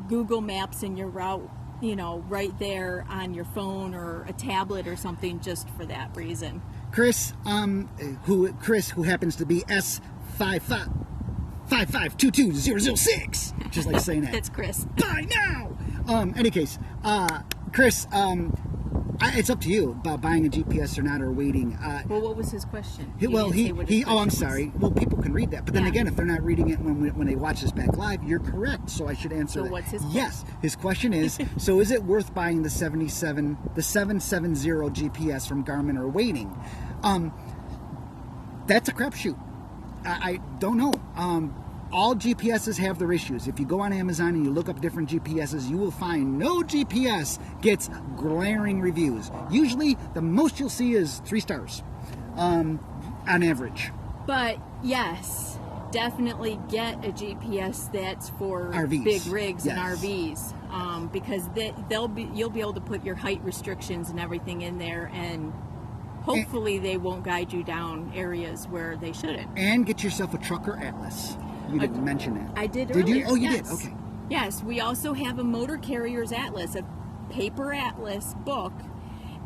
Google Maps in your route, right there on your phone or a tablet or something, just for that reason. Chris, who happens to be S55222006, just like saying that. That's Chris. Buy now. Any case, Chris, it's up to you about buying a GPS or not, or waiting. Well, what was his question? I'm sorry. Well, people can read that, but then again, if they're not reading it when they watch this back live, you're correct. So I should answer that. What's his question? Yes, his question is: so is it worth buying the 770 GPS from Garmin or waiting? That's a crapshoot. I don't know. All GPSs have their issues. If you go on Amazon and you look up different GPSs, you will find no GPS gets glaring reviews. Usually, the most you'll see is 3 stars on average. But yes, definitely get a GPS that's for RVs. big rigs and RVs. because you'll be able to put your height restrictions and everything in there, and hopefully they won't guide you down areas where they shouldn't. And get yourself a trucker atlas. You didn't mention that. I did earlier. Did you? Oh, you yes. did? Okay. Yes, we also have a motor carrier's atlas, a paper atlas book.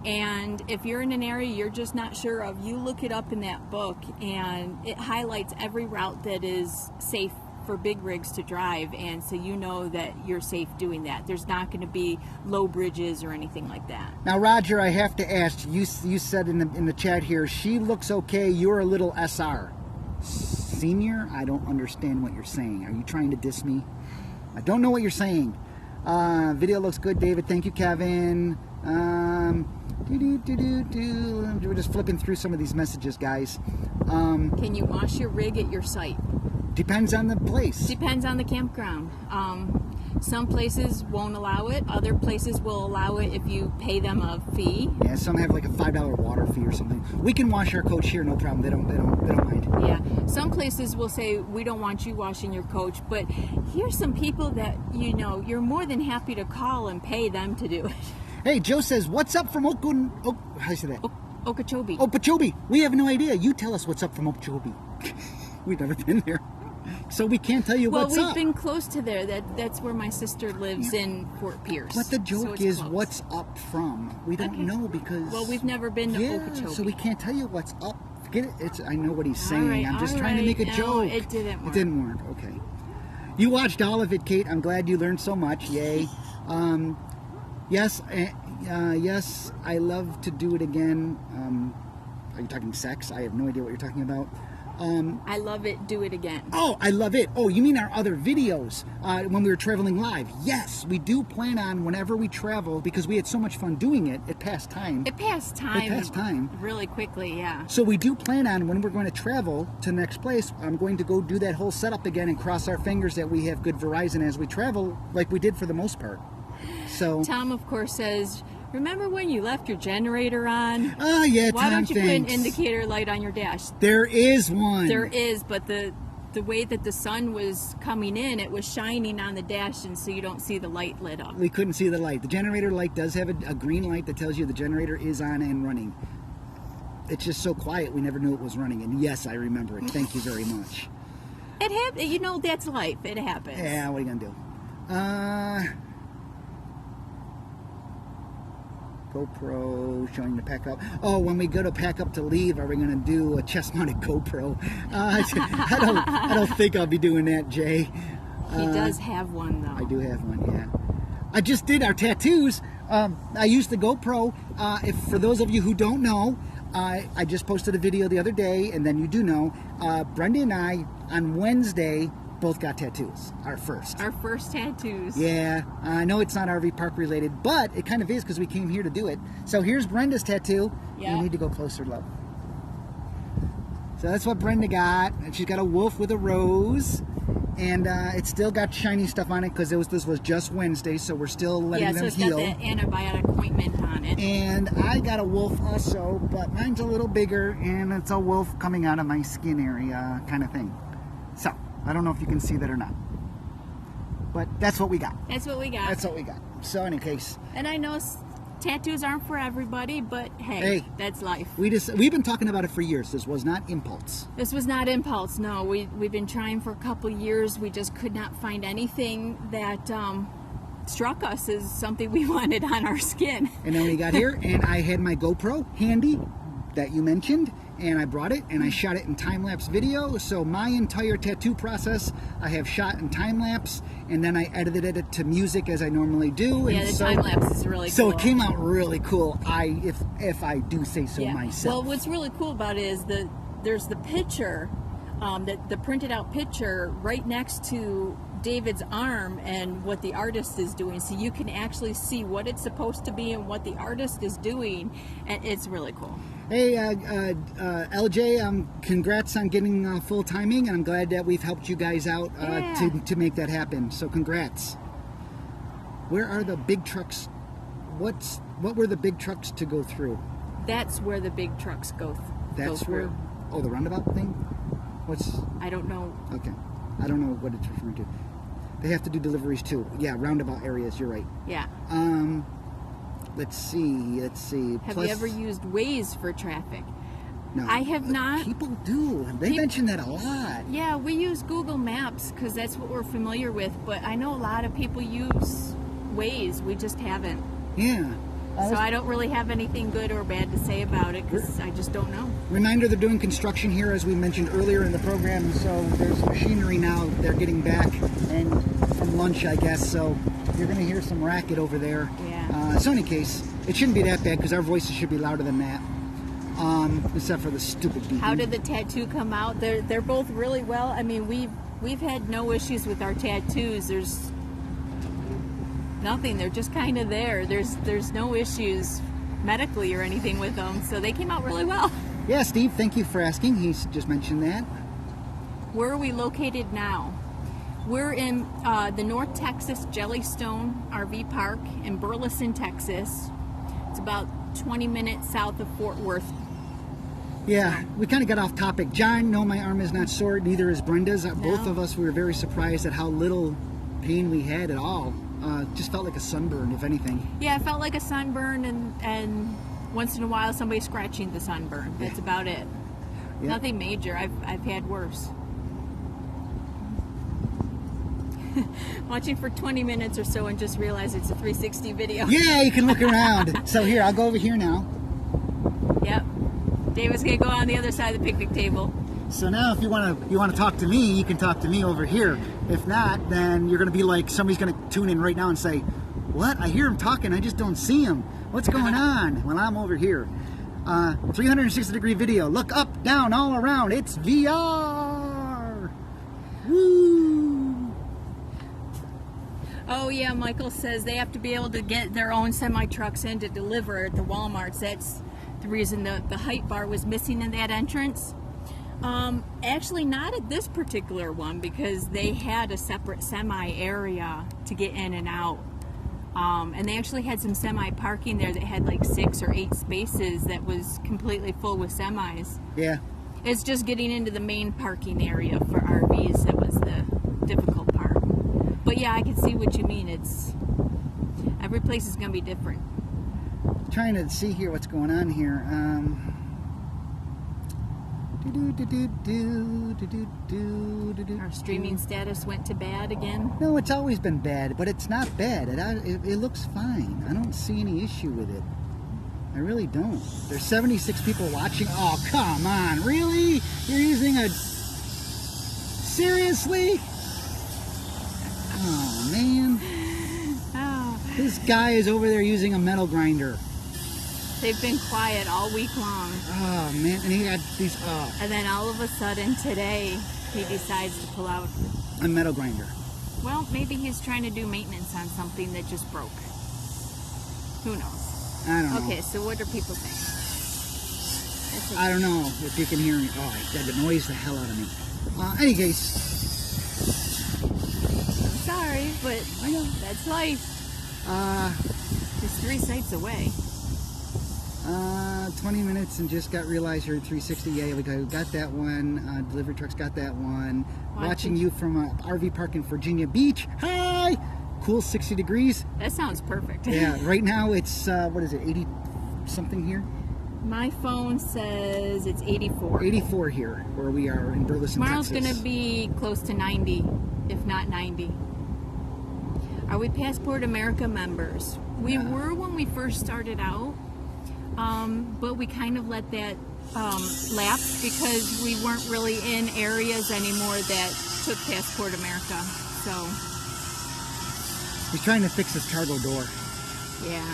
And if you're in an area you're just not sure of, you look it up in that book, and it highlights every route that is safe for big rigs to drive, and so you know that you're safe doing that. There's not going to be low bridges or anything like that. Now, Roger, I have to ask, you said in the chat here, she looks okay, you're a little SR. Senior? I don't understand what you're saying. Are you trying to diss me? I don't know what you're saying. Video looks good, David. Thank you, Kevin. We're just flipping through some of these messages, guys. Can you wash your rig at your site? Depends on the place. Depends on the campground. Some places won't allow it. Other places will allow it if you pay them a fee. Yeah, some have like a $5 water fee or something. We can wash our coach here, no problem. They don't mind. Yeah, some places will say we don't want you washing your coach, but here's some people that you're more than happy to call and pay them to do it. Hey, Joe says, "What's up from how do you say that? Okeechobee. Okeechobee. We have no idea. You tell us what's up from Okeechobee. We've never been there, so we can't tell you what's up. Well, we've been close to there. That's where my sister lives in Fort Pierce. But the joke is, close. What's up from? We don't know because... Well, we've never been to Okeechobee. So we can't tell you what's up. Forget it. I know what he's saying. I'm just trying to make a joke. It didn't work. It didn't work. Okay. You watched all of it, Kate. I'm glad you learned so much. Yay. Yes, I love to do it again. Are you talking sex? I have no idea what you're talking about. I love it. Do it again. Oh, I love it. Oh, you mean our other videos when we were traveling live? Yes, we do plan on whenever we travel, because we had so much fun doing it. It passed time. It passed time really quickly, yeah. So we do plan on, when we're going to travel to the next place, I'm going to go do that whole setup again and cross our fingers that we have good Verizon as we travel, like we did for the most part. So Tom, of course, says, remember when you left your generator on? Oh, yeah, Why Tom, don't you put an indicator light on your dash? There is one. There is, but the way that the sun was coming in, it was shining on the dash, and so you don't see the light lit up. We couldn't see the light. The generator light does have a green light that tells you the generator is on and running. It's just so quiet, we never knew it was running. And yes, I remember it. Thank you very much. It happened. That's life. It happens. Yeah, what are you going to do? GoPro showing the pack up. Oh, when we go to pack up to leave, are we going to do a chest-mounted GoPro? I don't think I'll be doing that, Jay. He does have one, though. I do have one, yeah. I just did our tattoos. I used the GoPro. For those of you who don't know, I just posted a video the other day, and then you do know, Brenda and I, on Wednesday, both got tattoos. Our first tattoos. Yeah, I know it's not RV park related, but it kind of is because we came here to do it. So here's Brenda's tattoo. Yeah. You need to go closer, love. So that's what Brenda got, and she's got a wolf with a rose, and it's still got shiny stuff on it because this was just Wednesday, so we're still letting them heal. Yeah, so it's got the antibiotic ointment on it. And I got a wolf also, but mine's a little bigger, and it's a wolf coming out of my skin area kind of thing. So I don't know if you can see that or not, but that's what we got. That's what we got. That's what we got. So in any case, and I know tattoos aren't for everybody, but hey, that's life. We've been talking about it for years. This was not impulse. This was not impulse. No, we've been trying for a couple years. We just could not find anything that struck us as something we wanted on our skin. And then we got here, and I had my GoPro handy that you mentioned, and I brought it and I shot it in time-lapse video. So my entire tattoo process I have shot in time-lapse, and then I edited it to music as I normally do. Yeah, the time-lapse is really cool. So it came out really cool, if I do say so myself. Well, what's really cool about it is there's the picture, the printed out picture right next to David's arm and what the artist is doing, so you can actually see what it's supposed to be and what the artist is doing, and it's really cool. Hey, LJ, congrats on getting full timing, and I'm glad that we've helped you guys out to make that happen. So congrats. Where are the big trucks? What were the big trucks to go through? That's where the big trucks go through. Oh, the roundabout thing? I don't know. Okay. I don't know what it's referring to. They have to do deliveries too. Yeah, roundabout areas. You're right. Yeah. Let's see. Have you ever used Waze for traffic? No. I have not. People do. They mention that a lot. Yeah, we use Google Maps because that's what we're familiar with. But I know a lot of people use Waze. We just haven't. Yeah. So I don't really have anything good or bad to say about it because I just don't know. Reminder, they're doing construction here, as we mentioned earlier in the program, and so there's machinery now. They're getting back and from lunch, I guess, so you're going to hear some racket over there. Yeah. So in any case, it shouldn't be that bad because our voices should be louder than that, except for the stupid beeping. How did the tattoo come out? They're both really well. I mean, we've had no issues with our tattoos. There's nothing. They're just kind of there. There's no issues medically or anything with them, so they came out really well. Yeah, Steve, thank you for asking. He's just mentioned that. Where are we located now? We're in the North Texas Jellystone RV Park in Burleson, Texas. It's about 20 minutes south of Fort Worth. Yeah, we kind of got off topic. John, no, my arm is not sore. Neither is Brenda's. Both of us, we were very surprised at how little pain we had at all. Just felt like a sunburn, if anything. Yeah, it felt like a sunburn, and once in a while somebody scratching the sunburn. That's about it. Yeah. Nothing major. I've had worse. Watching for 20 minutes or so and just realize it's a 360 video. Yeah, you can look around. So here, I'll go over here now. Yep. David's gonna go on the other side of the picnic table. So now, if you want to talk to me, you can talk to me over here. If not, then you're gonna be like, somebody's gonna tune in right now and say, "What? I hear him talking. I just don't see him. What's going on?" Well, I'm over here. 360-degree video. Look up, down, all around. It's VR. Woo! Oh yeah, Michael says they have to be able to get their own semi-trucks in to deliver at the Walmarts. That's the reason the height bar was missing in that entrance. Actually not at this particular one because they had a separate semi area to get in and out. And they actually had some semi parking there that had like 6 or 8 spaces that was completely full with semis. Yeah. It's just getting into the main parking area for RVs that was the difficult part. But yeah, I can see what you mean. Every place is going to be different. Trying to see here what's going on here. Our streaming status went to bad again. No, it's always been bad, but it's not bad. It looks fine. I don't see any issue with it. I really don't. There's 76 people watching. Oh, come on. Really? You're using a... Seriously? Oh, man. Oh. This guy is over there using a metal grinder. They've been quiet all week long. Oh, man. And he had these... And then all of a sudden today, he decides to pull out a metal grinder. Well, maybe he's trying to do maintenance on something that just broke. Who knows? I don't know. Okay, so what are people saying? I don't know if you can hear me. Oh, that annoys the hell out of me. Any case. I'm sorry, but I know that's life. It's 3 sites away. 20 minutes and just realized you're at 360. Yeah, we got that one. Delivery trucks got that one. Watching you from an RV park in Virginia Beach. Hi! Cool 60 degrees. That sounds perfect. Yeah, right now it's, what is it, 80 something here? My phone says it's 84. 84 here, where we are in Burleson, Tomorrow's Texas. going to be close to 90, if not 90. Are we Passport America members? We were when we first started out, but we kind of let that lapse because we weren't really in areas anymore that took Passport America. So he's trying to fix his cargo door. Yeah.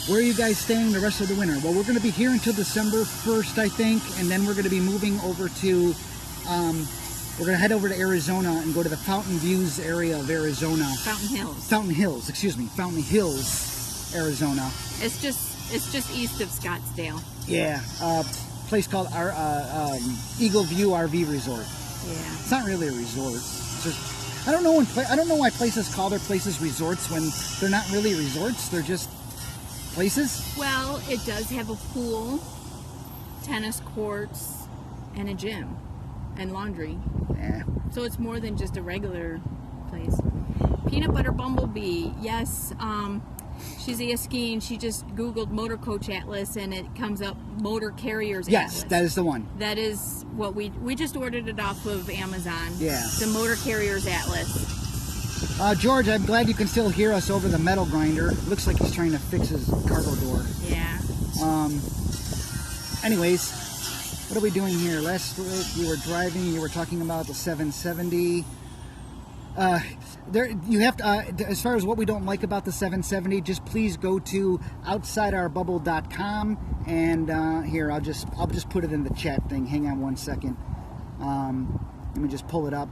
Where are you guys staying the rest of the winter? Well, we're going to be here until December 1st, I think, and then we're going to be moving over to, we're going to head over to Arizona and go to the Fountain Views area of Arizona. Fountain Hills. Fountain Hills, excuse me. Fountain Hills, Arizona. It's just east of Scottsdale. Yeah, place called Eagle View RV Resort. Yeah. It's not really a resort. It's just, I don't know why places call their places resorts when they're not really resorts. They're just places. Well, it does have a pool, tennis courts, and a gym. and laundry. Yeah. So it's more than just a regular place. Peanut Butter Bumblebee, yes. She's asking, she just Googled Motor Coach Atlas and it comes up Motor Carriers Atlas. Yes, that is the one. That is what we just ordered it off of Amazon. Yeah. The Motor Carriers Atlas. George, I'm glad you can still hear us over the metal grinder. Looks like he's trying to fix his cargo door. Yeah. Anyways, what are we doing here? Last week you were driving, you were talking about the 770. You have to, as far as what we don't like about the 770, just please go to outsideourbubble.com and here I'll just put it in the chat thing. Hang on one second. Let me just pull it up.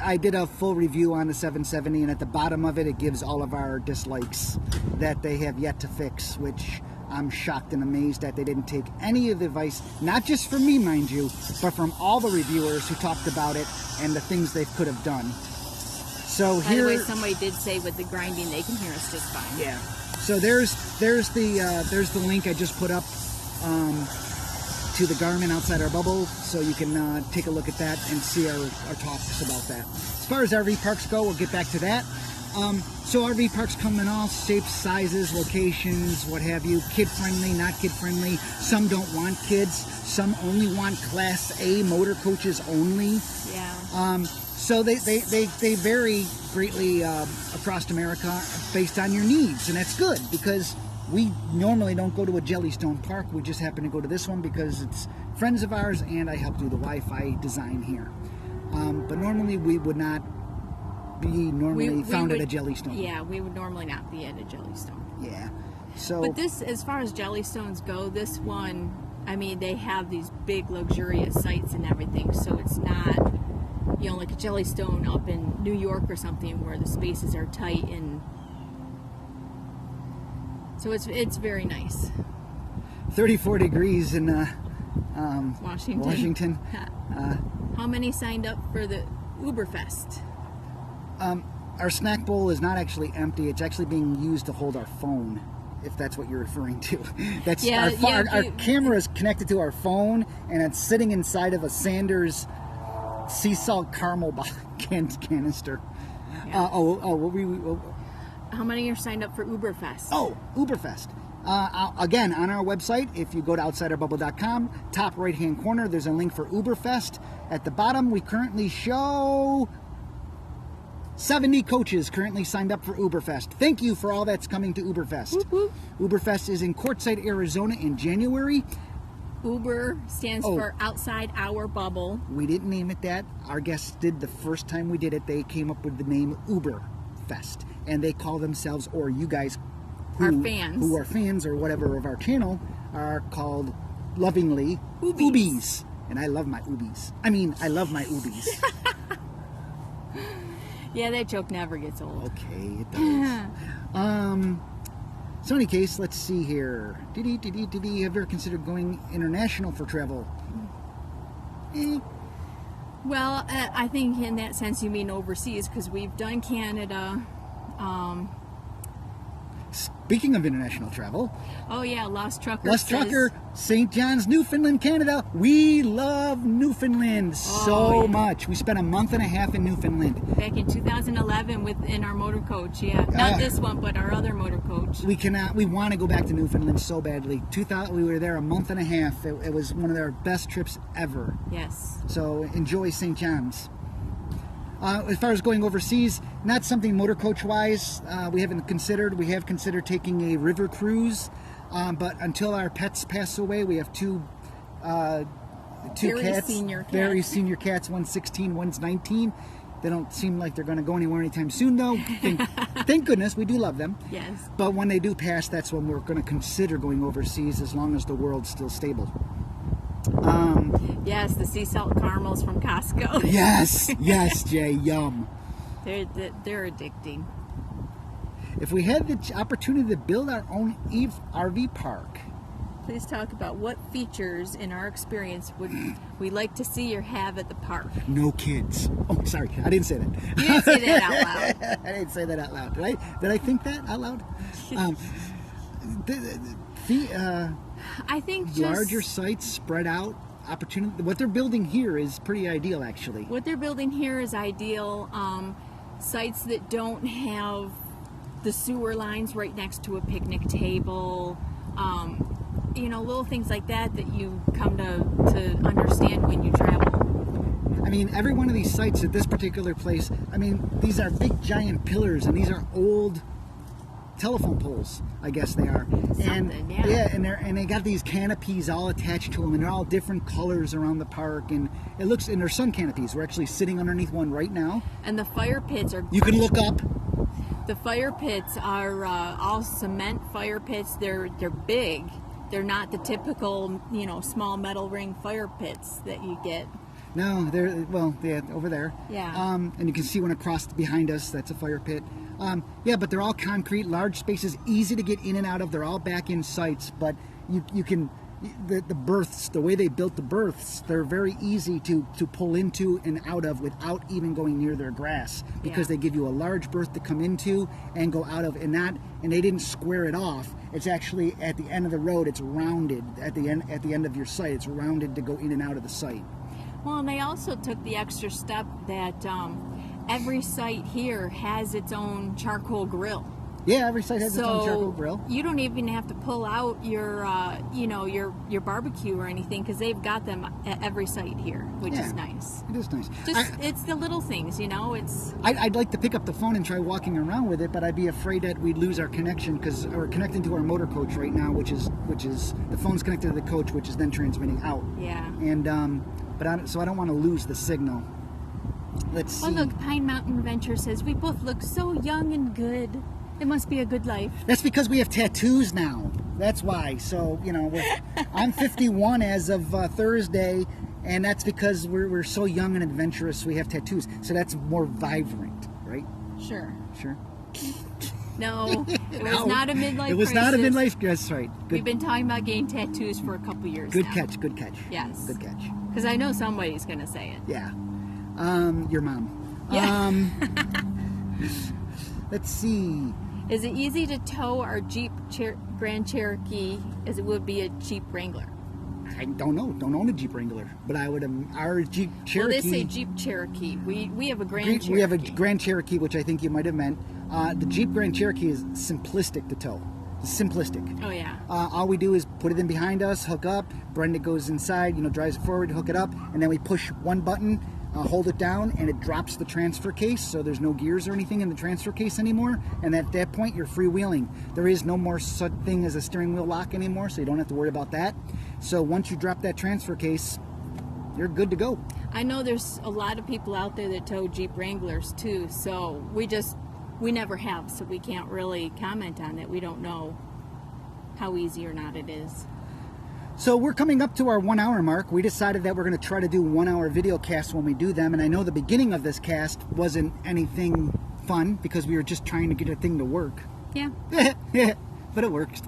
I did a full review on the 770, and at the bottom of it, it gives all of our dislikes that they have yet to fix, which I'm shocked and amazed that they didn't take any of the advice, not just from me, mind you, but from all the reviewers who talked about it and the things they could have done. So By the way, somebody did say with the grinding they can hear us just fine. Yeah. So there's the link I just put up to the Garmin Outside Our Bubble, so you can take a look at that and see our talks about that. As far as RV parks go, we'll get back to that. So RV parks come in all shapes, sizes, locations, what have you. Kid friendly, not kid friendly. Some don't want kids. Some only want Class A motor coaches only. Yeah. So they vary greatly across America based on your needs, and that's good because we normally don't go to a Jellystone park. We just happen to go to this one because it's friends of ours, and I help do the Wi-Fi design here. But normally we would not be found at a Jellystone. Yeah, we would normally not be at a Jellystone. Yeah. So. But this, as far as Jellystones go, this one, I mean, they have these big luxurious sites and everything, so it's not, you know, like a Jellystone up in New York or something where the spaces are tight, and so it's very nice. 34 degrees in Washington. How many signed up for the Uberfest? Our snack bowl is not actually empty. It's actually being used to hold our phone, if that's what you're referring to. That's our camera is connected to our phone, and it's sitting inside of a Sanders sea salt caramel canister. Yeah. How many are signed up for Uberfest? Oh, Uberfest. Again, on our website, if you go to outsideourbubble.com, top right-hand corner, there's a link for Uberfest. At the bottom, we currently show 70 coaches currently signed up for Uberfest. Thank you for all that's coming to Uberfest. Whoop, whoop. Uberfest is in Quartzsite, Arizona in January. Uber stands for Outside Our Bubble. We didn't name it that. Our guests did the first time we did it. They came up with the name Uberfest. And they call themselves, or you guys who are fans or whatever of our channel, are called lovingly Ubies. And I love my Ubies. I love my Ubies. Yeah, that joke never gets old. Okay, it does. So in any case, let's see here. Have you ever considered going international for travel? Well, I think in that sense you mean overseas, because we've done Canada. Speaking of international travel. Oh yeah, Lost Trucker. Lost Trucker, St. John's, Newfoundland, Canada. We love Newfoundland so much. We spent a month and a half in Newfoundland. Back in 2011 in our motor coach, yeah. Not this one, but our other motor coach. We want to go back to Newfoundland so badly. We were there a month and a half. It was one of our best trips ever. Yes. So enjoy St. John's. As far as going overseas, not something motor coach wise we haven't considered. We have considered taking a river cruise, but until our pets pass away, we have two cats, very senior cats. One's 16, one's 19. They don't seem like they're going to go anywhere anytime soon, though. Thank goodness, we do love them. Yes. But when they do pass, that's when we're going to consider going overseas, as long as the world's still stable. Yes, the sea salt caramels from Costco. Yes, Jay, yum. They're addicting. If we had the opportunity to build our own RV park, please talk about what features in our experience would we like to see or have at the park. No kids. Oh, sorry, I didn't say that. You didn't say that out loud. I didn't say that out loud. Did I think that out loud? I think just larger sites spread out opportunity. What they're building here is pretty ideal, actually. What they're building here is ideal. Sites that don't have the sewer lines right next to a picnic table, you know, little things like that you come to understand when you travel. I mean, every one of these sites at this particular place, I mean, these are big giant pillars, and these are old telephone poles, I guess they are. And they got these canopies all attached to them, and they're all different colors around the park, and they're sun canopies. We're actually sitting underneath one right now. And the fire pits are... You can look up. The fire pits are all cement fire pits. They're big. They're not the typical, you know, small metal ring fire pits that you get. No, they're over there. Yeah. And you can see one across behind us. That's a fire pit. Yeah, but they're all concrete, large spaces, easy to get in and out of. They're all back in sites, but you can, the berths, the way they built the berths, they're very easy to pull into and out of without even going near their grass, because they give you a large berth to come into and go out of, and they didn't square it off. It's actually at the end of the road. It's rounded at the end of your site. It's rounded to go in and out of the site. Well, and they also took the extra step that every site here has its own charcoal grill. Yeah, every site has its own charcoal grill. You don't even have to pull out your, your barbecue or anything, because they've got them at every site here, which is nice. It is nice. It's the little things, you know. I'd like to pick up the phone and try walking around with it, but I'd be afraid that we'd lose our connection, because we're connecting to our motor coach right now, which is the phone's connected to the coach, which is then transmitting out. Yeah. And so I don't want to lose the signal. Let's see. Oh, look, Pine Mountain Adventure says we both look so young and good. It must be a good life. That's because we have tattoos now. That's why. So, you know, I'm 51 as of Thursday, and that's because we're so young and adventurous. We have tattoos, so that's more vibrant, right? Sure. No, it was not a midlife crisis. It was not a midlife crisis. That's right. Good. We've been talking about getting tattoos for a couple years now. Good catch. Yes. Good catch. Because I know somebody's going to say it. Yeah. Your mom. Yeah. Let's see. Is it easy to tow our Jeep Grand Cherokee as it would be a Jeep Wrangler? I don't know. Don't own a Jeep Wrangler, but I would. Our Jeep Cherokee. Well, they say Jeep Cherokee. We have a Grand Cherokee. We have a Grand Cherokee, which I think you might have meant. The Jeep Grand Cherokee is simplistic to tow. Simplistic. Oh yeah. All we do is put it in behind us, hook up. Brenda goes inside, drives it forward, hook it up, and then we push one button, hold it down, and it drops the transfer case. So there's no gears or anything in the transfer case anymore. And at that point, you're freewheeling. There is no more such thing as a steering wheel lock anymore, so you don't have to worry about that. So once you drop that transfer case, you're good to go. I know there's a lot of people out there that tow Jeep Wranglers too. So we never have, so we can't really comment on it. We don't know how easy or not it is. So we're coming up to our 1 hour mark. We decided that we're going to try to do 1 hour video casts when we do them. And I know the beginning of this cast wasn't anything fun because we were just trying to get a thing to work. Yeah. But it works.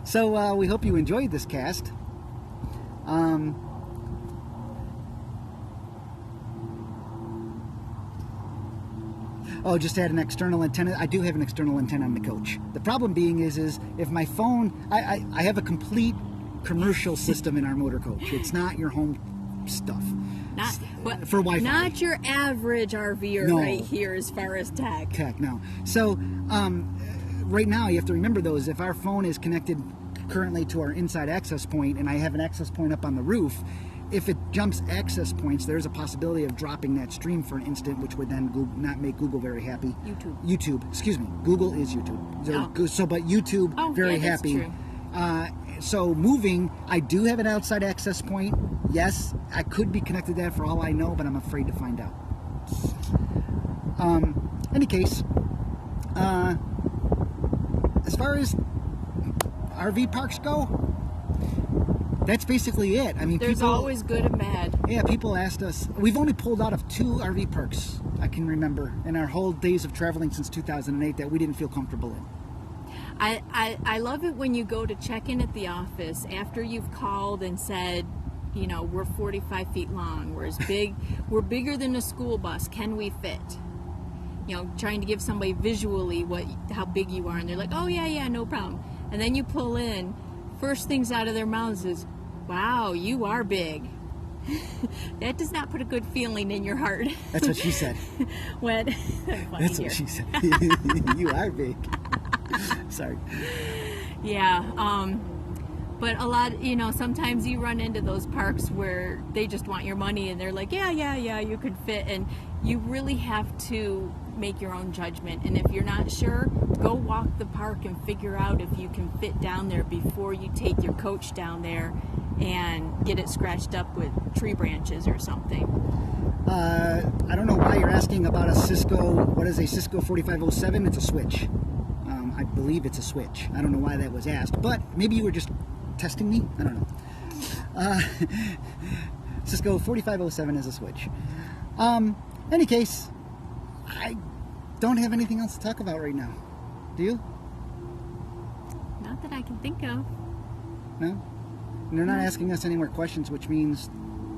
So we hope you enjoyed this cast. Oh, just add an external antenna. I do have an external antenna on the coach. The problem being is if my phone, I have a complete commercial system in our motor coach. It's not your home stuff. For Wi-Fi. Not your average RVer right here as far as tech. No. So right now you have to remember those. If our phone is connected currently to our inside access point and I have an access point up on the roof, if it jumps access points, there's a possibility of dropping that stream for an instant, which would then not make Google very happy. YouTube. Excuse me. Google is YouTube. So, but YouTube very happy. True. So moving, I do have an outside access point. Yes, I could be connected to that for all I know, but I'm afraid to find out. Any case, as far as RV parks go, that's basically it. I mean, there's always good and bad. Yeah, people asked us. We've only pulled out of 2 RV parks I can remember in our whole days of traveling since 2008 that we didn't feel comfortable in. I love it when you go to check in at the office after you've called and said, we're 45 feet long, we're bigger than a school bus, can we fit? Trying to give somebody visually how big you are, and they're like, oh yeah, no problem. And then you pull in, first things out of their mouths is, wow, you are big. That does not put a good feeling in your heart. That's what she said. When That's what she said. You are big. Sorry. Yeah. But a lot, sometimes you run into those parks where they just want your money and they're like, yeah, you could fit. And you really have to make your own judgment. And if you're not sure, go walk the park and figure out if you can fit down there before you take your coach down there and get it scratched up with tree branches or something. I don't know why you're asking about a Cisco. What is a Cisco 4507? It's a switch. I believe it's a switch. I don't know why that was asked, but maybe you were just testing me. I don't know. Cisco 4507 is a switch. Any case, I don't have anything else to talk about right now. Do you? Not that I can think of. No? And they're not asking us any more questions, which means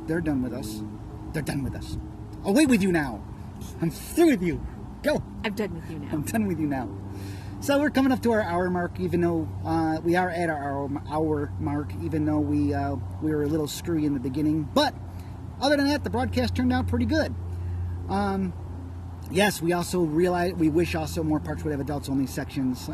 they're done with us. They're done with us. Away with you now. I'm through with you. Go. I'm done with you now. I'm done with you now. So we're coming up to our hour mark, even though we are at our hour mark, even though we were a little screwy in the beginning. But other than that, the broadcast turned out pretty good. Yes, we also realize we wish also more parks would have adults only sections.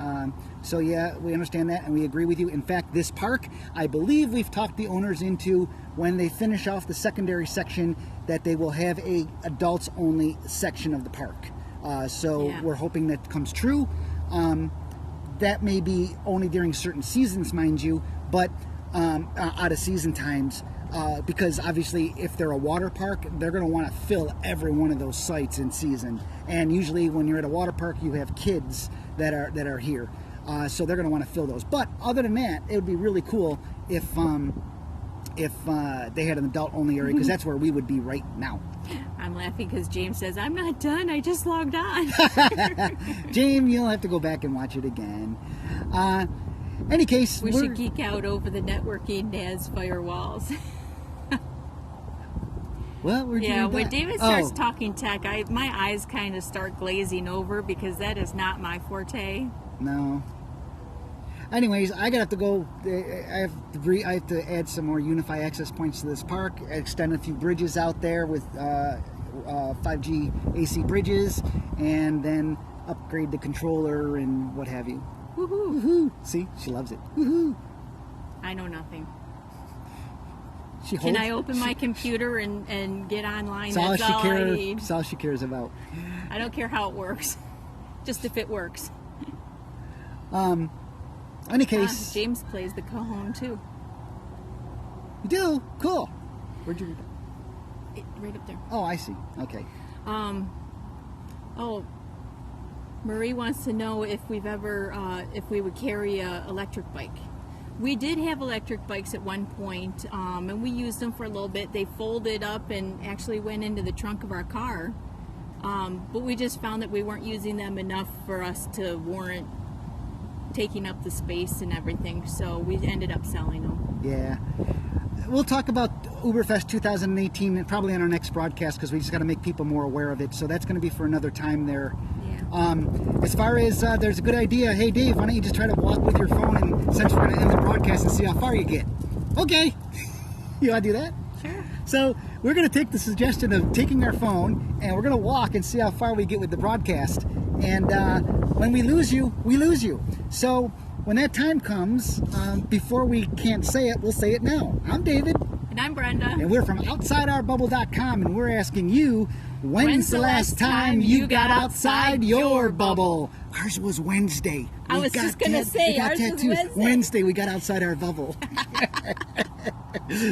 So yeah, we understand that and we agree with you. In fact, this park, I believe we've talked the owners into when they finish off the secondary section that they will have a adults only section of the park. We're hoping that comes true. That may be only during certain seasons, mind you, but out of season times. Because obviously if they're a water park, they're going to want to fill every one of those sites in season. And usually when you're at a water park, you have kids that are here. So they're going to want to fill those. But other than that, it would be really cool if they had an adult only area, because that's where we would be right now. I'm laughing because James says, I'm not done, I just logged on. James, you'll have to go back and watch it again. Any case, we should geek out over the networking as firewalls. Well, we're doing when that. David starts talking tech, my eyes kind of start glazing over because that is not my forte. No. Anyways, I have to go. I have to add some more Wi-Fi access points to this park. Extend a few bridges out there with 5G AC bridges, and then upgrade the controller and what have you. Woohoo! Woohoo! See, she loves it. Woohoo! I know nothing. Can I open my computer and get online? That's all I need. That's all she cares about. I don't care how it works, just if it works. Any case, James plays the cajon too. You do? Cool. Where'd you read it? Right up there. Oh, I see. Okay. Marie wants to know if we've ever, if we would carry a electric bike. We did have electric bikes at one point, and we used them for a little bit. They folded up and actually went into the trunk of our car. But we just found that we weren't using them enough for us to warrant taking up the space and everything, so we ended up selling them. Yeah. We'll talk about Uberfest 2018 probably on our next broadcast, because we just got to make people more aware of it, so that's going to be for another time there. Yeah. As far as there's a good idea, hey Dave, why don't you just try to walk with your phone, and since we're going to end the broadcast, and see how far you get. Okay. You want to do that? Sure. So we're going to take the suggestion of taking our phone, and we're going to walk and see how far we get with the broadcast. And when we lose you, we lose you. So when that time comes, before we can't say it, we'll say it now. I'm David. And I'm Brenda. And we're from OutsideOurBubble.com, and we're asking you, when's the last time you got outside your bubble? Ours was Wednesday. I was just going to say, ours was Wednesday. Wednesday, we got outside our bubble.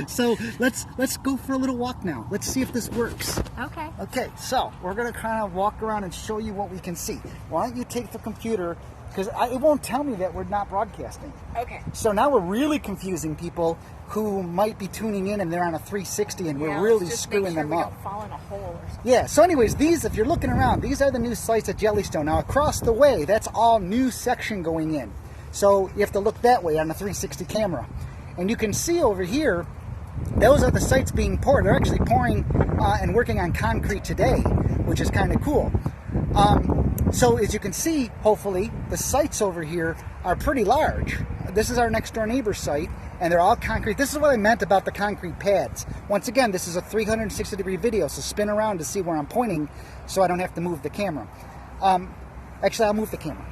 So let's go for a little walk now. Let's see if this works. Okay. Okay, so we're going to kind of walk around and show you what we can see. Why don't you take the computer, because it won't tell me that we're not broadcasting. Okay. So now we're really confusing people who might be tuning in and they're on a 360, and we're really screwing them up. Don't fall in a hole or something. Yeah, so anyways, these, if you're looking around, these are the new sites at Jellystone. Now across the way, that's all new section going in. So you have to look that way on a 360 camera. And you can see over here, those are the sites being poured. They're actually pouring and working on concrete today, which is kind of cool. So as you can see, hopefully, the sites over here are pretty large. This is our next door neighbor site, and they're all concrete. This is what I meant about the concrete pads. Once again, this is a 360-degree video, so spin around to see where I'm pointing so I don't have to move the camera. Actually, I'll move the camera.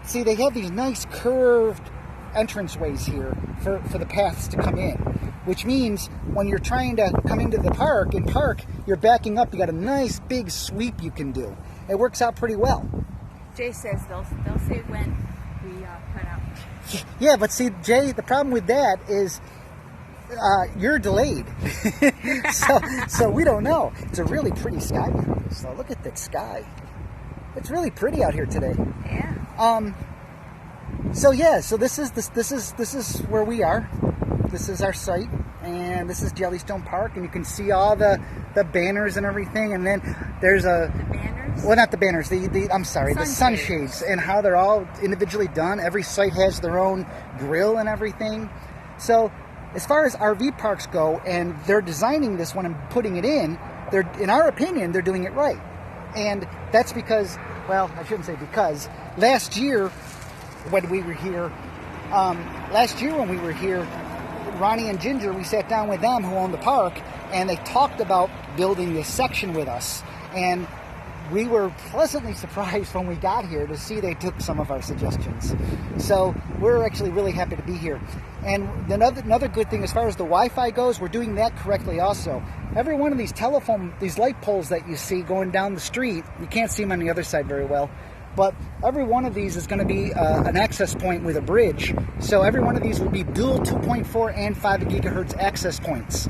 See, they have these nice curved entranceways here for the paths to come in, which means when you're trying to come into the park, you're backing up, you got a nice big sweep you can do. It works out pretty well. Jay says they'll say when we cut out. Yeah, but see, Jay, the problem with that is you're delayed. so we don't know. It's a really pretty sky behind us. So look at that sky. It's really pretty out here today. Yeah. So yeah, so this is where we are. This is our site, and this is Jellystone Park, and you can see all the banners and everything, and then there's a... The banners? Well, not the banners, the sunshades, and how they're all individually done. Every site has their own grill and everything. So as far as RV parks go, and they're designing this one and putting it in our opinion, they're doing it right. And that's because, well, I shouldn't say because, last year when we were here, Ronnie and Ginger, we sat down with them who own the park, and they talked about building this section with us. And we were pleasantly surprised when we got here to see they took some of our suggestions. So we're actually really happy to be here. And another good thing as far as the Wi-Fi goes, we're doing that correctly also. Every one of these light poles that you see going down the street, you can't see them on the other side very well, but every one of these is going to be an access point with a bridge. So every one of these will be dual 2.4 and 5 gigahertz access points.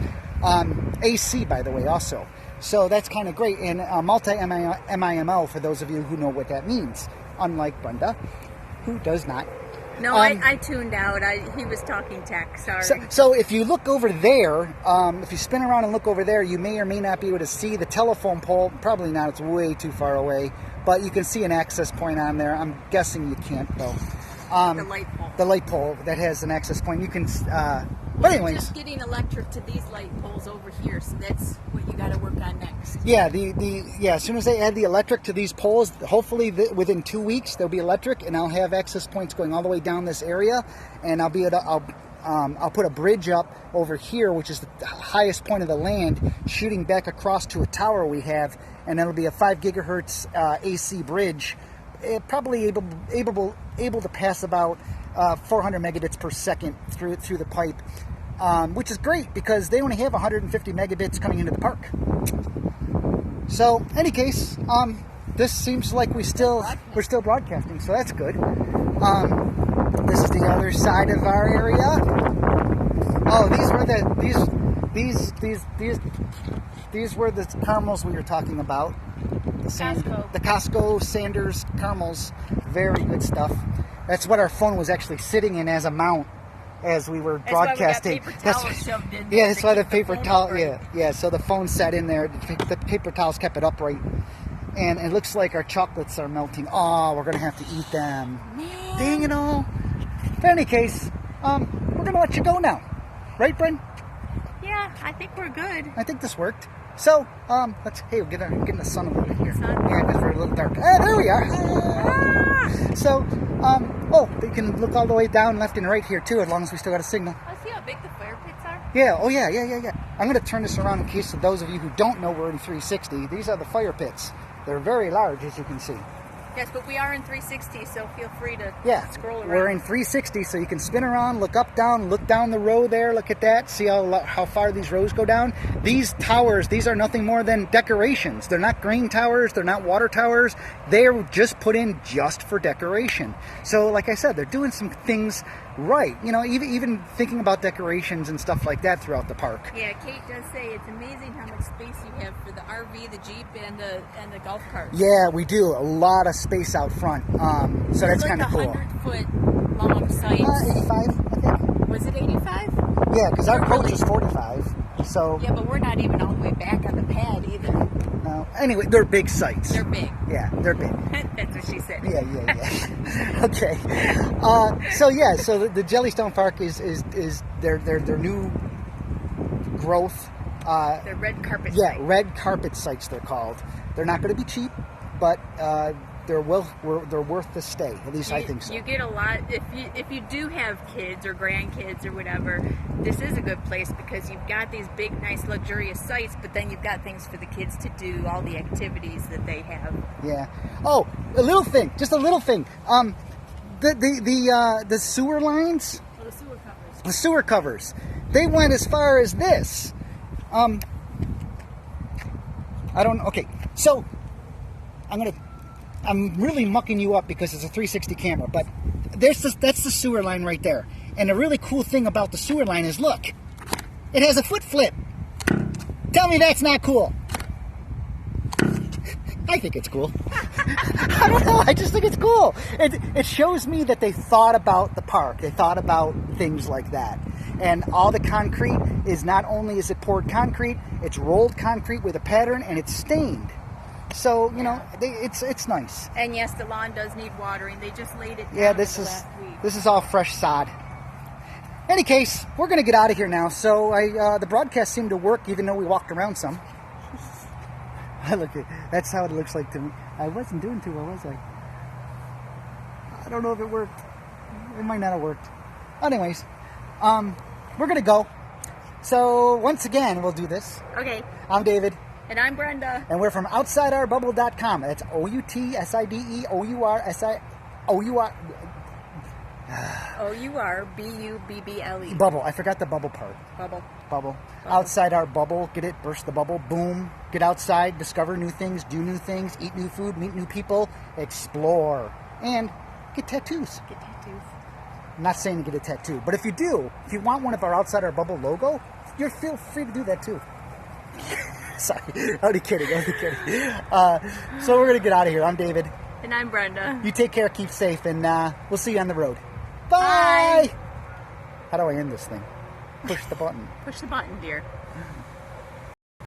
AC, by the way, also. So that's kind of great. And multi-MIMO, for those of you who know what that means, unlike Brenda, who does not. No, I tuned out. He was talking tech, sorry. So if you look over there, if you spin around and look over there, you may or may not be able to see the telephone pole. Probably not, it's way too far away. But you can see an access point on there. I'm guessing you can't, though. The light pole. The light pole that has an access point. You can, but anyways. We're just getting electric to these light poles over here, so that's what you got to work on next. Yeah, as soon as they add the electric to these poles, hopefully within 2 weeks they'll be electric, and I'll have access points going all the way down this area, and I'll be able to, I'll put a bridge up over here, which is the highest point of the land, shooting back across to a tower we have, and it'll be a 5 gigahertz AC bridge, probably able to pass about 400 megabits per second through the pipe, which is great because they only have 150 megabits coming into the park. So, any case, this seems like we're still broadcasting, so that's good. This is the other side of our area. Oh, these were the caramels we were talking about. The Costco Sanders caramels, very good stuff. That's what our phone was actually sitting in as a mount as we were broadcasting. That's why the paper towel. Yeah. So the phone sat in there. The paper towels kept it upright, and it looks like our chocolates are melting. Oh, we're gonna have to eat them. Man. Dang it all. In any case, we're gonna let you go now, right, Bryn? Yeah, I think we're good. I think this worked. So, we're getting the sun a little bit here. Sun? Yeah, because we're a little dark. There we are. Ah! So, you can look all the way down left and right here too, as long as we still got a signal. Let's see how big the fire pits are. Yeah, yeah. I'm going to turn this around in case of those of you who don't know we're in 360. These are the fire pits. They're very large, as you can see. Yes, but we are in 360, so feel free to scroll around. We're in 360, so you can spin around, look up, down, look down the row there, look at that, see how far these rows go down. These towers, these are nothing more than decorations. They're not green towers, they're not water towers. They're just put in just for decoration. So, like I said, they're doing some things right. You know, even thinking about decorations and stuff like that throughout the park. Yeah, Kate does say it's amazing how much space you have for the RV, the Jeep, and the golf cart. Yeah, we do. A lot of space out front. So that's kind of cool. 100-foot long site. 85, I think. Was it 85? Yeah, because our coach is 45. So. Yeah, but we're not even all the way back on the pad either. No. Anyway, they're big sites. They're big. Yeah, they're big. That's what she said. Yeah. Okay. So the Jellystone Park is their new growth. They're red carpet sites. Yeah, red carpet sites they're called. They're not going to be cheap, but they're worth the stay. At least I think so. You get a lot if you do have kids or grandkids or whatever. This is a good place because you've got these big, nice, luxurious sites, but then you've got things for the kids to do, all the activities that they have. Yeah. Oh, a little thing, just a little thing. The sewer lines. Oh, the sewer covers. The sewer covers. They went as far as this. I don't. Okay, so I'm really mucking you up because it's a 360 camera, but that's the sewer line right there. And the really cool thing about the sewer line is, look, it has a foot flip. Tell me that's not cool. I think it's cool. I don't know. I just think it's cool. It shows me that they thought about the park. They thought about things like that. And all the concrete is, not only is it poured concrete, it's rolled concrete with a pattern, and it's stained. So, you know, it's nice. And yes, the lawn does need watering. They just laid it down this is all fresh sod. Any case, we're going to get out of here now. So the broadcast seemed to work, even though we walked around some. That's how it looks like to me. I wasn't doing too well, was I? I don't know if it worked. It might not have worked. Anyways, we're going to go. So once again, we'll do this. Okay. I'm David. And I'm Brenda. And we're from OutsideOurBubble.com. That's OUTSIDEOURSI. OURBUBBLE. Bubble. I forgot the bubble part. Bubble. Outside our bubble. Get it? Burst the bubble. Boom. Get outside. Discover new things. Do new things. Eat new food. Meet new people. Explore. And get tattoos. I'm not saying to get a tattoo. But if you do, if you want one of our Outside Our Bubble logo, you're feel free to do that too. Sorry. Only kidding. So we're going to get out of here. I'm David. And I'm Brenda. You take care. Keep safe. And we'll see you on the road. Bye. How do I end this thing? Push the button. Push the button, dear.